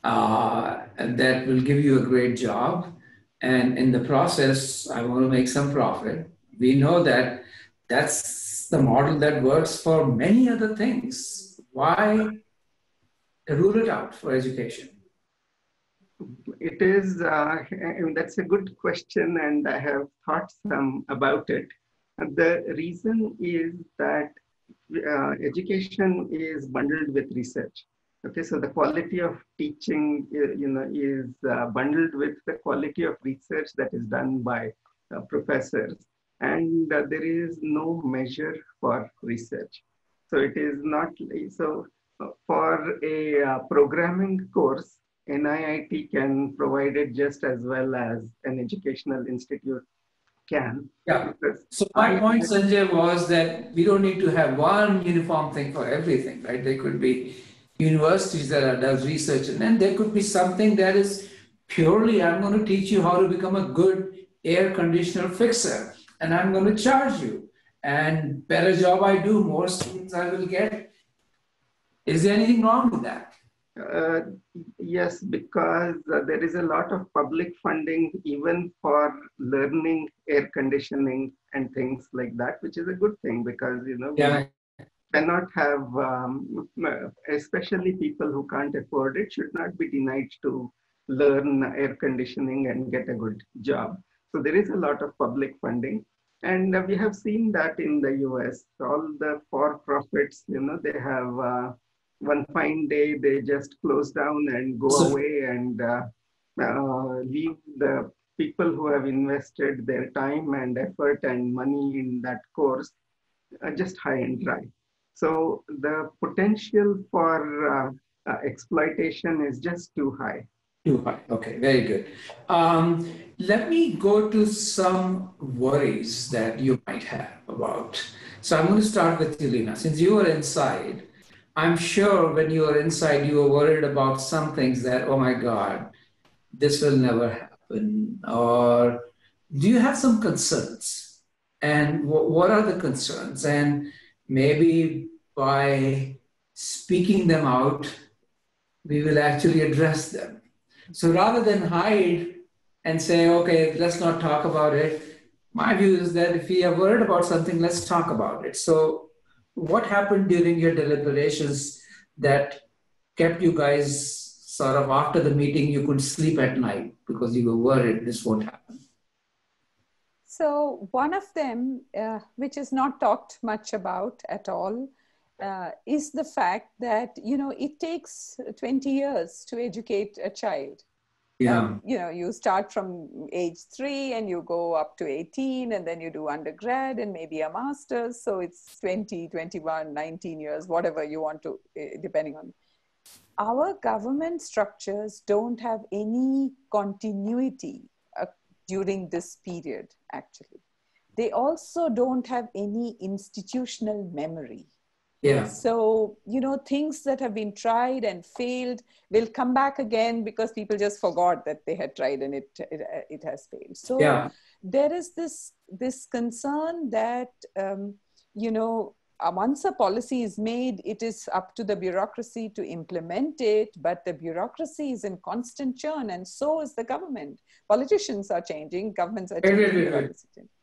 Speaker 1: that will give you a great job, and in the process, I want to make some profit. We know that that's the model that works for many other things. Why rule it out for education?
Speaker 4: It is, that's a good question, and I have thought some about it. And the reason is that education is bundled with research. Okay, so the quality of teaching, is bundled with the quality of research that is done by professors, and there is no measure for research. So it is not so for a programming course, NIIT can provide it just as well as an educational institute can.
Speaker 1: Yeah.
Speaker 4: Because
Speaker 1: So my point, Sanjay, was that we don't need to have one uniform thing for everything, right? There could be universities that are does research, and then there could be something that is purely, I'm going to teach you how to become a good air conditioner fixer, and I'm going to charge you. And better job I do, more students I will get. Is there anything wrong with that?
Speaker 4: Uh, yes, because there is a lot of public funding even for learning air conditioning and things like that, which is a good thing because, you know,
Speaker 1: Yeah.
Speaker 4: we cannot have, especially people who can't afford it, should not be denied to learn air conditioning and get a good job. So there is a lot of public funding. And we have seen that in the US, all the for-profits, you know, they have one fine day, they just close down and go away and leave the people who have invested their time and effort and money in that course just high and dry. So the potential for exploitation is just too high.
Speaker 1: Too high. Okay, very good. Let me go to some worries that you might have about. So I'm going to start with you, Lina. Since you were inside, I'm sure when you were inside, you were worried about some things that, oh my God, this will never happen. Or do you have some concerns? And what are the concerns? And maybe by speaking them out, we will actually address them. So rather than hide and say, okay, let's not talk about it, my view is that if we are worried about something, let's talk about it. So what happened during your deliberations that kept you guys sort of after the meeting, you could sleep at night because you were worried this won't happen?
Speaker 2: So one of them, which is not talked much about at all, is the fact that, you know, it takes 20 years to educate a child.
Speaker 1: Yeah.
Speaker 2: You know, you start from age 3 and you go up to 18 and then you do undergrad and maybe a master's. So it's 20, 21, 19 years, whatever you want to, depending on. Our government structures don't have any continuity during this period, actually. They also don't have any institutional memory.
Speaker 1: Yeah.
Speaker 2: So, you know, things that have been tried and failed will come back again because people just forgot that they had tried and it has failed. So yeah, there is this concern that, you know, once a policy is made, it is up to the bureaucracy to implement it, but the bureaucracy is in constant churn and so is the government. Politicians are changing, governments are changing.
Speaker 1: Wait.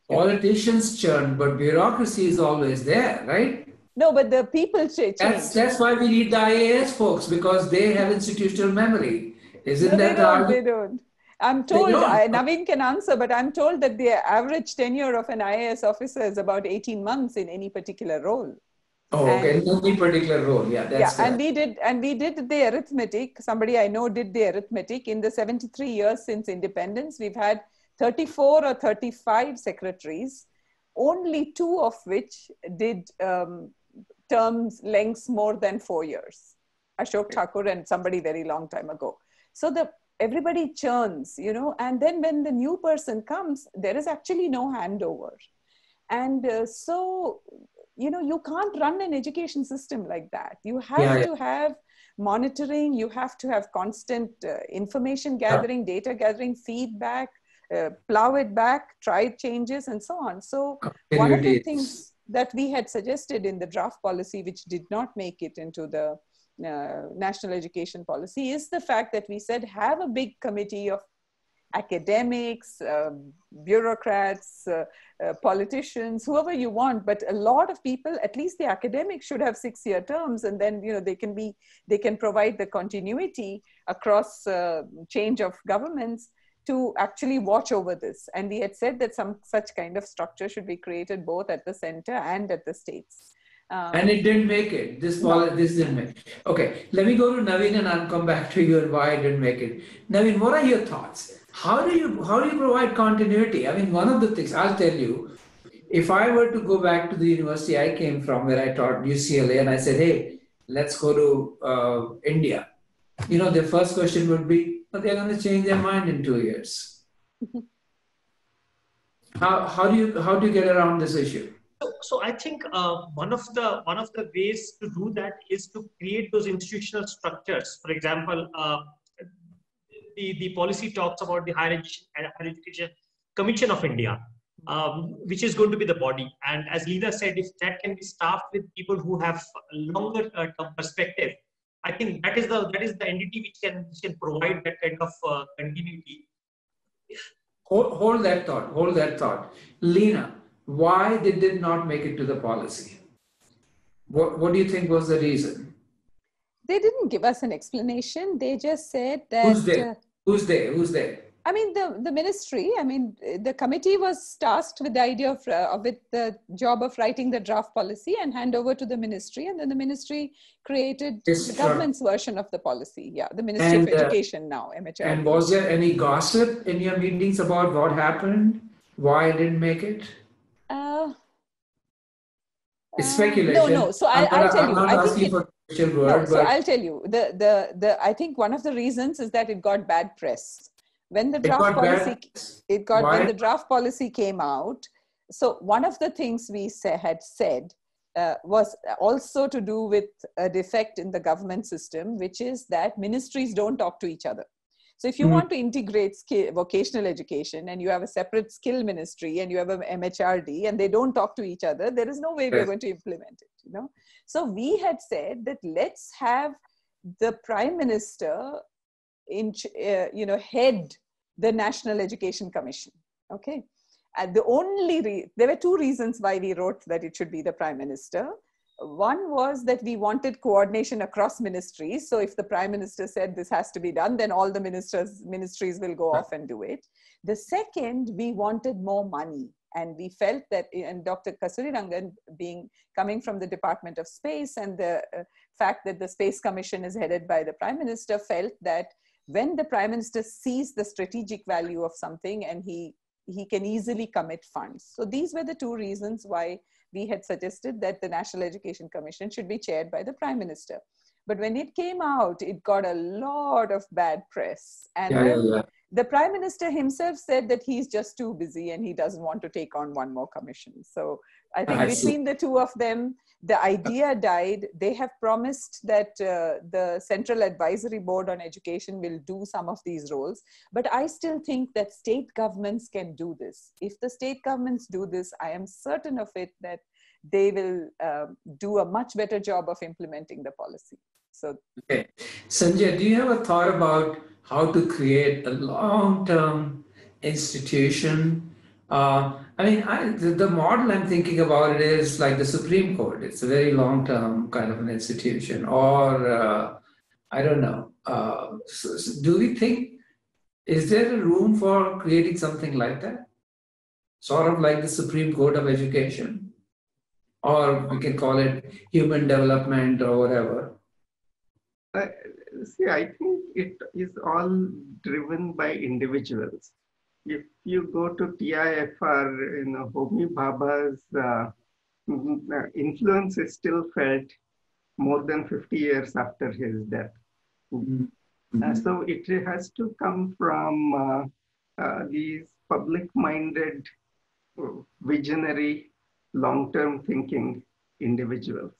Speaker 1: Politicians churn, but bureaucracy is always there, right?
Speaker 2: No, but the people change.
Speaker 1: That's why we need the IAS folks, because they have institutional memory. Isn't
Speaker 2: no,
Speaker 1: that
Speaker 2: they don't. I'm told, Naveen can answer, but I'm told that the average tenure of an IAS officer is about 18 months in any particular role.
Speaker 1: Oh, okay, in any particular role, yeah. That's
Speaker 2: and we did the arithmetic. Somebody I know did the arithmetic. In the 73 years since independence, we've had 34 or 35 secretaries, only 2 of which did terms lengths more than 4 years. Ashok Thakur and somebody very long time ago. So everybody churns, you know, and then when the new person comes, there is actually no handover. And so, you know, you can't run an education system like that. You have to have monitoring, you have to have constant information gathering, data gathering, feedback, plow it back, try changes and so on. So one of the things that we had suggested in the draft policy, which did not make it into the national education policy, is the fact that we said have a big committee of academics, bureaucrats, politicians, whoever you want, but a lot of people, at least the academics, should have 6-year terms, and then, you know, they can provide the continuity across change of governments to actually watch over this. And we had said that some such kind of structure should be created both at the center and at the states.
Speaker 1: And it didn't make it. This didn't make it. Okay, let me go to Naveen and I'll come back to you and why it didn't make it. Naveen, what are your thoughts? How do you provide continuity? I mean, one of the things I'll tell you, if I were to go back to the university I came from, where I taught UCLA, and I said, hey, let's go to India, the first question would be, but they're going to change their mind in 2 years. How do you get around this issue?
Speaker 3: So I think one of the ways to do that is to create those institutional structures. For example, the policy talks about the Higher Education Commission of India, which is going to be the body. And as Leena said, if that can be staffed with people who have a longer term perspective, I think that is the entity which can provide that kind of continuity.
Speaker 1: Hold that thought. Leena, why they did not make it to the policy? What do you think was the reason?
Speaker 2: They didn't give us an explanation. They just said that...
Speaker 1: Who's they?
Speaker 2: I mean, the ministry, the committee was tasked with the idea of the job of writing the draft policy and hand over to the ministry. And then the ministry created the government's version of the policy. Yeah, the Ministry of Education now, MHR.
Speaker 1: And was there any gossip in your meetings about what happened? Why it didn't make it? It's speculation.
Speaker 2: No. So I'll tell you.
Speaker 1: I'll
Speaker 2: tell you. I think one of the reasons is that it got bad press. When the draft policy came out, so one of the things we had said was also to do with a defect in the government system, which is that ministries don't talk to each other. So if you want to integrate vocational education and you have a separate skill ministry and you have an MHRD and they don't talk to each other, there is no way we're going to implement it. So we had said that let's have the Prime Minister head the National Education Commission. Okay. And there were two reasons why we wrote that it should be the Prime Minister. One was that we wanted coordination across ministries. So if the Prime Minister said this has to be done, then all the ministries will go off and do it. The second, we wanted more money. And we felt that, and Dr. Kasurirangan coming from the Department of Space, and the fact that the Space Commission is headed by the Prime Minister, felt that when the Prime Minister sees the strategic value of something and he can easily commit funds. So these were the two reasons why we had suggested that the National Education Commission should be chaired by the Prime Minister. But when it came out, it got a lot of bad press. And the Prime Minister himself said that he's just too busy and he doesn't want to take on one more commission. So I think between the two of them, the idea died. They have promised that the Central Advisory Board on Education will do some of these roles. But I still think that state governments can do this. If the state governments do this, I am certain of it that they will do a much better job of implementing the policy. So,
Speaker 1: okay. Sanjay, do you have a thought about how to create a long-term institution? The model I'm thinking about it is like the Supreme Court. It's a very long-term kind of an institution. Or, I don't know. Do we think, is there a room for creating something like that? Sort of like the Supreme Court of Education? Or we can call it human development or whatever.
Speaker 4: I think it is all driven by individuals. If you go to TIFR, Homi Bhabha's influence is still felt more than 50 years after his death. So it has to come from these public-minded, visionary, long-term thinking individuals.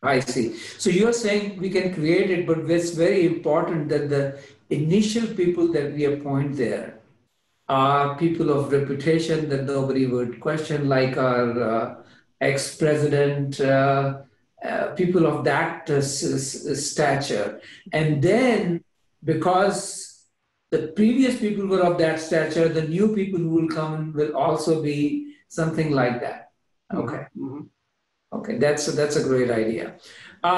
Speaker 1: I see. So you're saying we can create it, but it's very important that the initial people that we appoint there are people of reputation that nobody would question, like our ex-president, people of that stature. And then, because the previous people were of that stature, the new people who will come will also be something like that. Okay.
Speaker 4: Mm-hmm.
Speaker 1: Okay, that's a great idea. There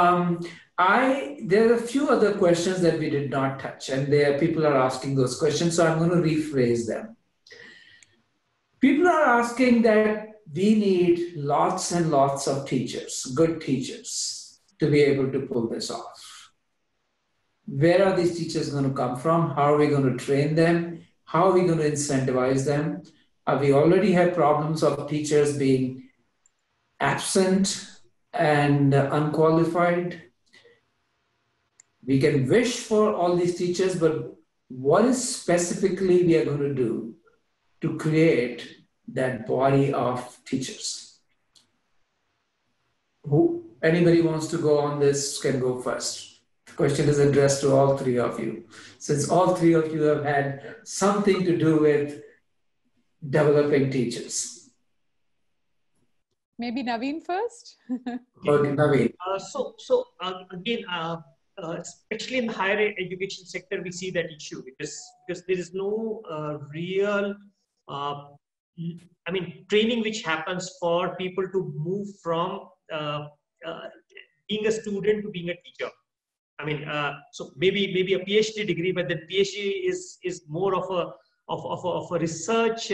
Speaker 1: are a few other questions that we did not touch, and people are asking those questions, so I'm going to rephrase them. People are asking that we need lots and lots of teachers, good teachers, to be able to pull this off. Where are these teachers going to come from? How are we going to train them? How are we going to incentivize them? We already have problems of teachers being absent and unqualified. We can wish for all these teachers, but what is specifically we are going to do to create that body of teachers? Anybody wants to go on this can go first. The question is addressed to all three of you. Since all three of you have had something to do with developing teachers.
Speaker 2: Maybe Naveen first?
Speaker 1: Okay, Naveen.
Speaker 3: Again, especially in the higher education sector, we see that issue because there is no real, training which happens for people to move from being a student to being a teacher. So maybe a PhD degree, but the PhD is more of a research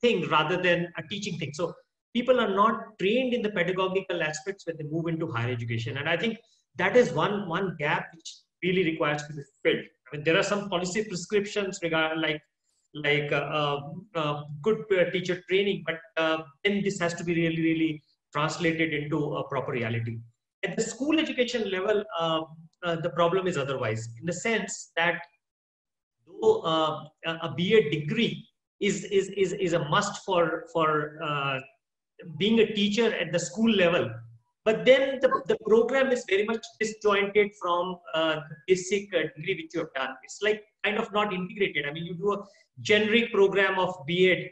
Speaker 3: thing rather than a teaching thing. So people are not trained in the pedagogical aspects when they move into higher education, and I think that is one gap which really requires to be filled. There are some policy prescriptions regarding good teacher training, but then this has to be really translated into a proper reality. At the school education level, the problem is otherwise, in the sense that though a BA degree is a must for being a teacher at the school level, but then the program is very much disjointed from the basic degree which you have done. It's like kind of not integrated. You do a generic program of BEd,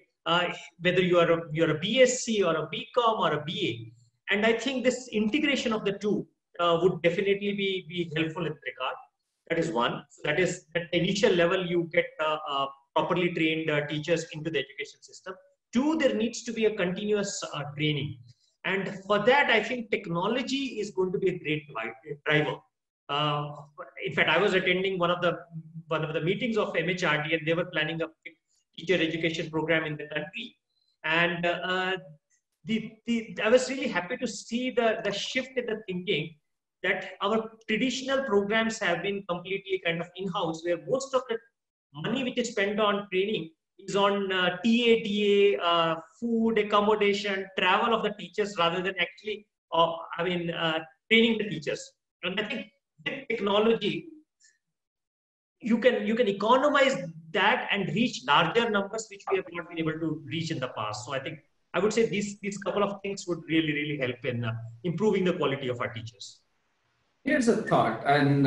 Speaker 3: whether you're a BSc or a BCom or a BA. And I think this integration of the two would definitely be helpful in regard. That is one. So that is at the initial level, you get properly trained teachers into the education system. Two, there needs to be a continuous training. And for that, I think technology is going to be a great driver. In fact, I was attending one of the meetings of MHRD, and they were planning a teacher education program in the country. And I was really happy to see the shift in the thinking that our traditional programs have been completely kind of in-house, where most of the money which is spent on training is on TA, food, accommodation, travel of the teachers, rather than actually, training the teachers. And I think with technology, you can economize that and reach larger numbers, which we have not been able to reach in the past. So I think I would say these couple of things would really help in improving the quality of our teachers.
Speaker 1: Here's a thought, and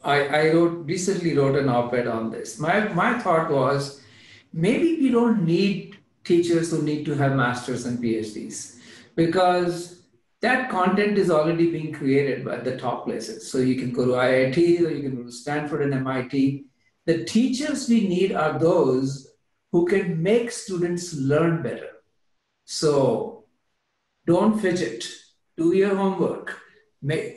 Speaker 1: I recently wrote an op-ed on this. My thought was, maybe we don't need teachers who need to have masters and PhDs, because that content is already being created by the top places. So you can go to IIT, or you can go to Stanford and MIT. The teachers we need are those who can make students learn better. So don't fidget, do your homework.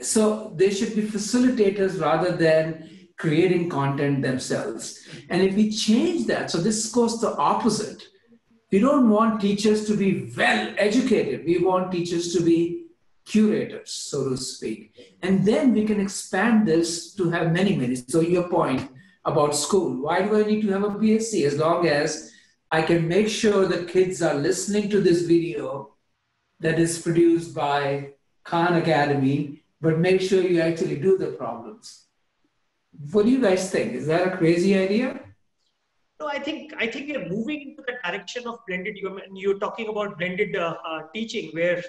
Speaker 1: So they should be facilitators rather than creating content themselves. And if we change that, so this goes the opposite. We don't want teachers to be well educated. We want teachers to be curators, so to speak. And then we can expand this to have many. So your point about school, why do I need to have a PhD? As long as I can make sure the kids are listening to this video that is produced by Khan Academy, but make sure you actually do the problems. What do you guys think? Is that a crazy idea?
Speaker 3: No, I think we're moving into the direction of blended. You're talking about blended teaching, where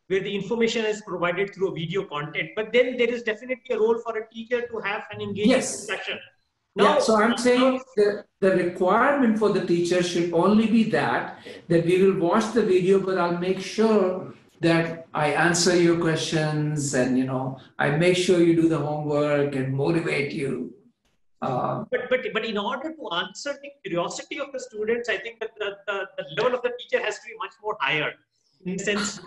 Speaker 3: the information is provided through a video content, but then there is definitely a role for a teacher to have an engaging discussion.
Speaker 1: Now, so I'm saying the requirement for the teacher should only be that we will watch the video, but I'll make sure that I answer your questions, and I make sure you do the homework and motivate you.
Speaker 3: But in order to answer the curiosity of the students, I think that the level of the teacher has to be much more higher. In the sense,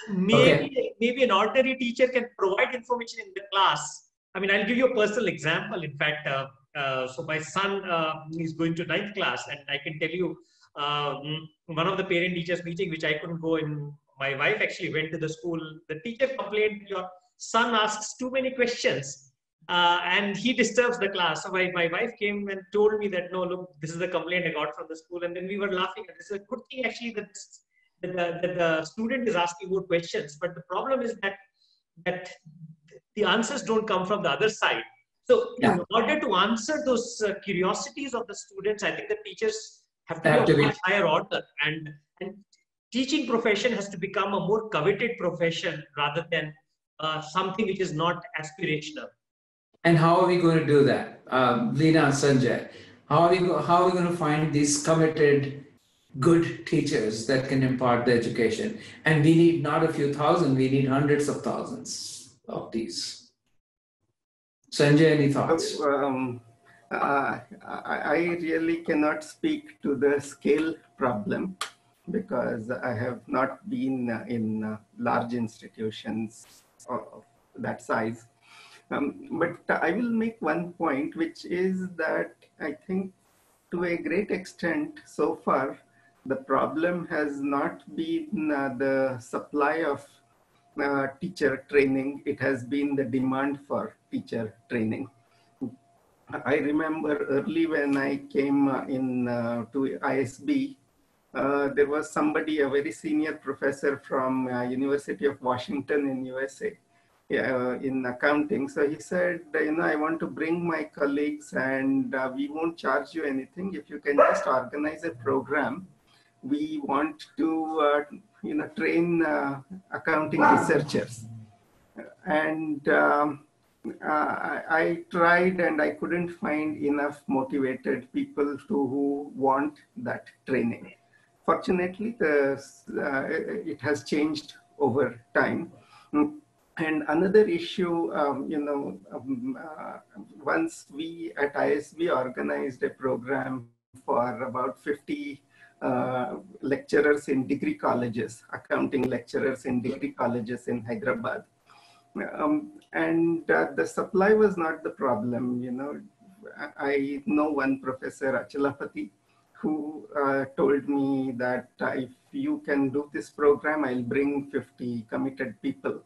Speaker 3: maybe an ordinary teacher can provide information in the class. I'll give you a personal example. In fact, so my son is going to 9th class, and I can tell you one of the parent-teachers meeting, which I couldn't go in. My wife actually went to the school. The teacher complained, your son asks too many questions. and he disturbs the class. So my wife came and told me that, no, look, this is the complaint I got from the school. And then we were laughing. This is a good thing actually that the student is asking more questions. But the problem is that the answers don't come from the other side. So in order to answer those curiosities of the students, I think the teachers have to be a much higher order. And teaching profession has to become a more coveted profession rather than something which is not aspirational.
Speaker 1: And how are we going to do that? Leena and Sanjay, how are we going to find these committed, good teachers that can impart the education? And we need not a few thousand, we need hundreds of thousands of these. Sanjay, any thoughts?
Speaker 4: I really cannot speak to the scale problem because I have not been in large institutions of that size. But I will make one point, which is that I think to a great extent so far, the problem has not been the supply of teacher training. It has been the demand for teacher training. I remember early when I came to ISB, there was somebody, a very senior professor from University of Washington in USA, in accounting. So he said, I want to bring my colleagues and we won't charge you anything. If you can just organize a program, we want to, train accounting researchers. And I tried and I couldn't find enough motivated people who want that training. Fortunately, it has changed over time. And another issue, once we at ISB organized a program for about 50 lecturers in degree colleges, accounting lecturers in degree colleges in Hyderabad. And the supply was not the problem. I know one professor, Achalapati, who told me that if you can do this program, I'll bring 50 committed people.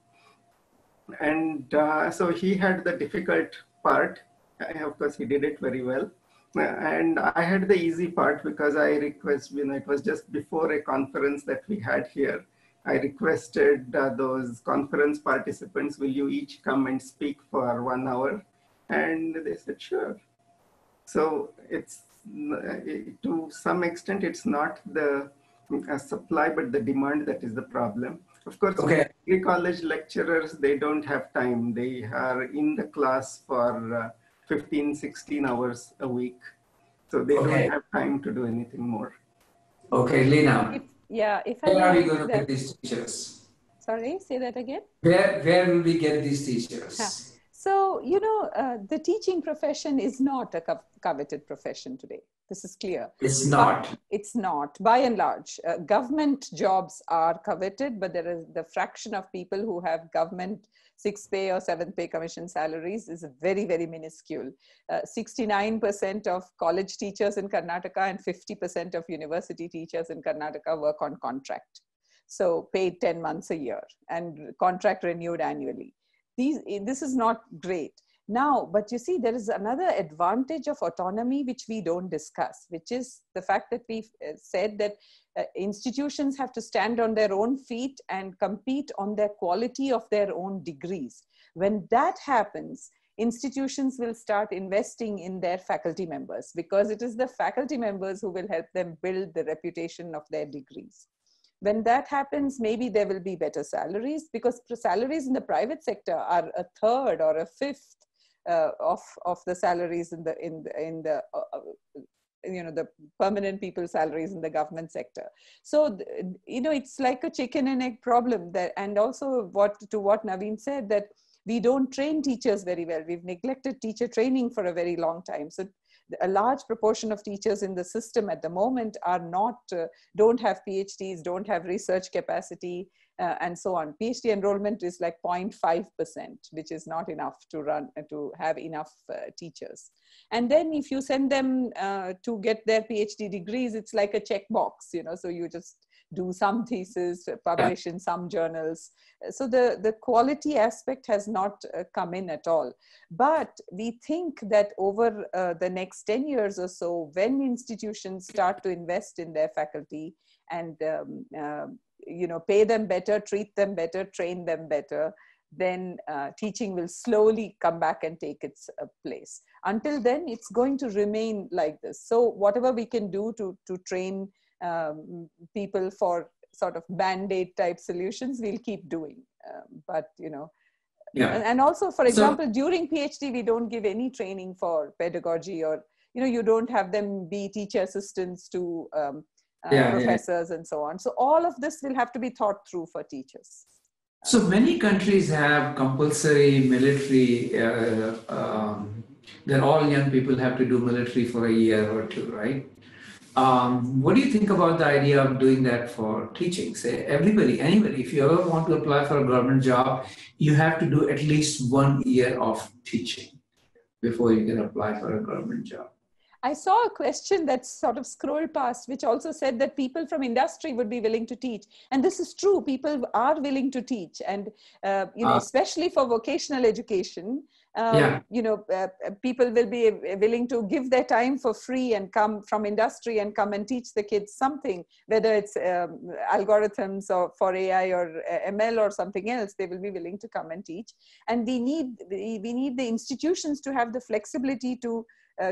Speaker 4: And so he had the difficult part. Of course, he did it very well. And I had the easy part because I requested, it was just before a conference that we had here. I requested those conference participants, will you each come and speak for 1 hour? And they said, sure. So it's, to some extent, it's not the supply, but the demand that is the problem. Of course, degree college lecturers, they don't have time. They are in the class for 15, 16 hours a week. So they don't have time to do anything more.
Speaker 1: Okay, Leena.
Speaker 2: If I
Speaker 1: where are we going to get these teachers?
Speaker 2: Sorry, say that again.
Speaker 1: Where will we get these teachers?
Speaker 2: So, the teaching profession is not a coveted profession today. This is clear.
Speaker 1: It's not.
Speaker 2: It's not, by and large. Government jobs are coveted, but there is the fraction of people who have government 6th pay or 7th pay commission salaries is very, very minuscule. 69% of college teachers in Karnataka and 50% of university teachers in Karnataka work on contract. So paid 10 months a year and contract renewed annually. This is not great. Now, but you see, there is another advantage of autonomy which we don't discuss, which is the fact that we've said that institutions have to stand on their own feet and compete on their quality of their own degrees. When that happens, institutions will start investing in their faculty members because it is the faculty members who will help them build the reputation of their degrees. When that happens, maybe there will be better salaries because salaries in the private sector are a third or a fifth of the salaries in the the permanent people salaries in the government sector. So it's like a chicken and egg problem that, and also what Naveen said, that we don't train teachers very well. We've neglected teacher training for a very long time. So a large proportion of teachers in the system at the moment are not, don't have PhDs, don't have research capacity, and so on. PhD enrollment is like 0.5%, which is not enough to have enough teachers. And then if you send them to get their PhD degrees, it's like a checkbox, so you just do some thesis, publish in some journals. So the quality aspect has not come in at all. But we think that over the next 10 years or so, when institutions start to invest in their faculty and pay them better, treat them better, train them better, then teaching will slowly come back and take its place. Until then, it's going to remain like this. So whatever we can do to train people for sort of band-aid type solutions, we'll keep doing. And also, for example, during PhD, we don't give any training for pedagogy, or, you don't have them be teacher assistants to professors and so on. So all of this will have to be thought through for teachers.
Speaker 1: So many countries have compulsory military, that all young people have to do military for a year or two, right? What do you think about the idea of doing that for teaching? Say anybody, if you ever want to apply for a government job, you have to do at least 1 year of teaching before you can apply for a government job.
Speaker 2: I saw a question that sort of scrolled past, which also said that people from industry would be willing to teach. And this is true. People are willing to teach. And, especially for vocational education, people will be willing to give their time for free and come from industry and come and teach the kids something, whether it's algorithms or for AI or ML or something else. They will be willing to come and teach. And we need the institutions to have the flexibility to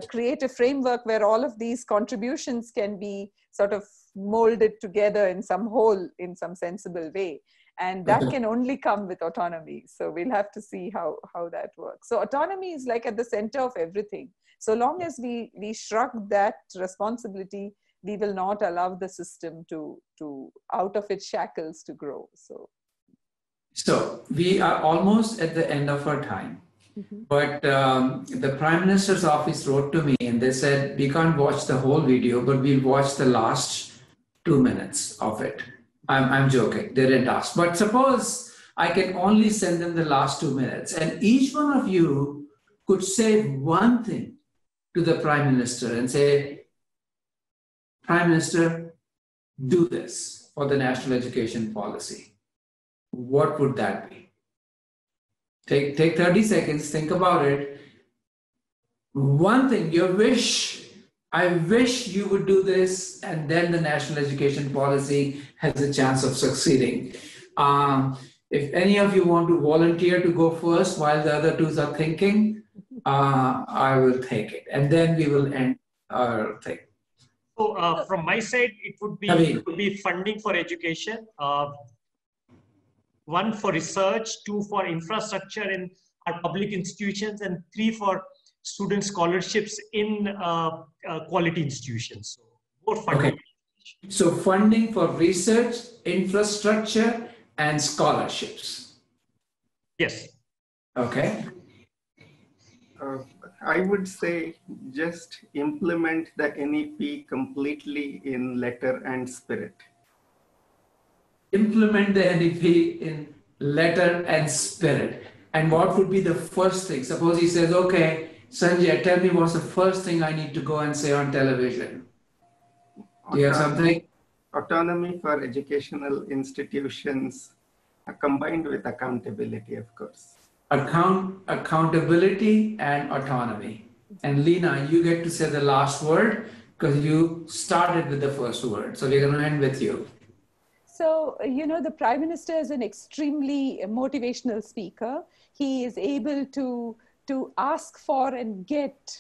Speaker 2: create a framework where all of these contributions can be sort of molded together in some whole, in some sensible way. And that can only come with autonomy. So we'll have to see how that works. So autonomy is like at the center of everything. So long as we shrug that responsibility, we will not allow the system to out of its shackles to grow. So
Speaker 1: we are almost at the end of our time. But the Prime Minister's office wrote to me and they said, we can't watch the whole video, but we'll watch the last 2 minutes of it. I'm joking, they didn't ask. But suppose I can only send them the last 2 minutes, and each one of you could say one thing to the Prime Minister and say, Prime Minister, do this for the national education policy. What would that be? Take 30 seconds, think about it. One thing, your wish, I wish you would do this, and then the national education policy has a chance of succeeding. If any of you want to volunteer to go first while the other two are thinking, I will take it. And then we will end our thing.
Speaker 3: So from my side, it would be funding for education. 1 for research, 2 for infrastructure in our public institutions, and 3 for student scholarships in quality institutions. So more funding.
Speaker 1: Okay. So funding for research, infrastructure, and scholarships.
Speaker 3: Yes.
Speaker 1: Okay.
Speaker 4: I would say just implement the NEP completely in letter and spirit.
Speaker 1: Implement the NEP in letter and spirit. And what would be the first thing? Suppose he says, okay, Sanjay, tell me what's the first thing I need to go and say on television. Do you have something?
Speaker 4: Autonomy for educational institutions combined with accountability, of course.
Speaker 1: Accountability and autonomy. And Leena, you get to say the last word because you started with the first word. So we're going to end with you.
Speaker 2: So, the Prime Minister is an extremely motivational speaker. He is able to ask for and get,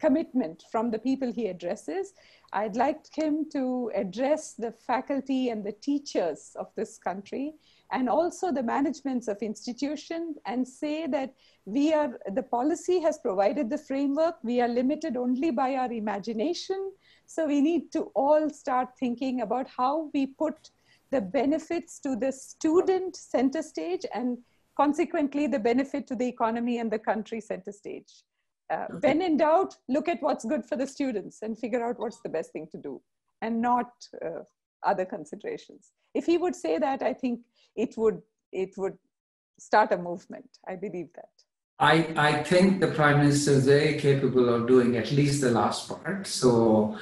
Speaker 2: commitment from the people he addresses. I'd like him to address the faculty and the teachers of this country, and also the managements of institutions, and say that the policy has provided the framework. We are limited only by our imagination. So we need to all start thinking about how we put the benefits to the student center stage, and consequently the benefit to the economy and the country center stage. When in doubt, look at what's good for the students and figure out what's the best thing to do, and not other considerations. If he would say that, I think it would start a movement. I believe that.
Speaker 1: I think the Prime Minister is very capable of doing at least the last part. So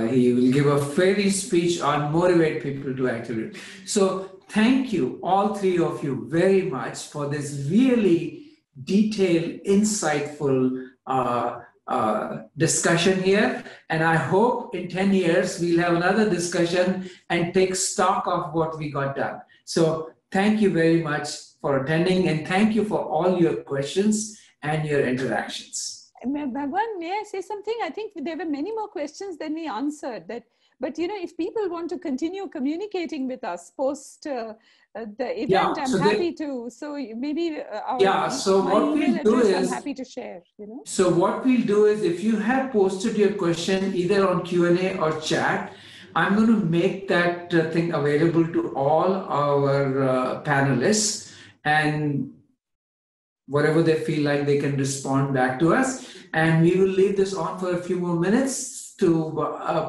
Speaker 1: he will give a fairy speech on motivate people to actually. So thank you, all three of you, very much for this really detailed, insightful discussion here. And I hope in 10 years we'll have another discussion and take stock of what we got done. So thank you very much for attending, and thank you for all your questions and your interactions.
Speaker 2: Bhagwan, may I say something? I think there were many more questions than we answered. But you know, if people want to continue communicating with us post the event, I'm happy to. So maybe
Speaker 1: so
Speaker 2: my
Speaker 1: what
Speaker 2: email
Speaker 1: we'll do
Speaker 2: address,
Speaker 1: is,
Speaker 2: I'm happy to share. You know.
Speaker 1: So what we'll do is, if you have posted your question either on Q&A or chat, I'm going to make that thing available to all our panelists, and whatever they feel like they can respond back to us. And we will leave this on for a few more minutes to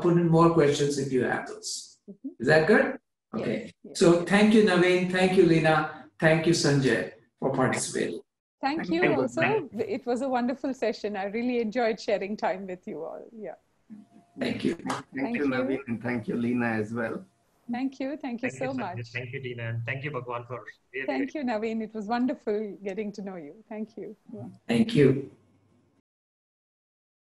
Speaker 1: put in more questions if you have those. Is that good? Okay.
Speaker 2: Yes.
Speaker 1: So thank you, Naveen. Thank you, Leena. Thank you, Sanjay, for participating.
Speaker 2: Thank you also. It was a wonderful session. I really enjoyed sharing time with you all. Yeah.
Speaker 1: Thank you.
Speaker 4: Thank you, Naveen, and thank you, Leena, as well.
Speaker 2: Thank you. Thank you so much.
Speaker 3: Thank you, Leena, and thank you, Bhagwan, for
Speaker 2: Thank you, Naveen. It was wonderful getting to know you. Thank you. Yeah.
Speaker 1: Thank you.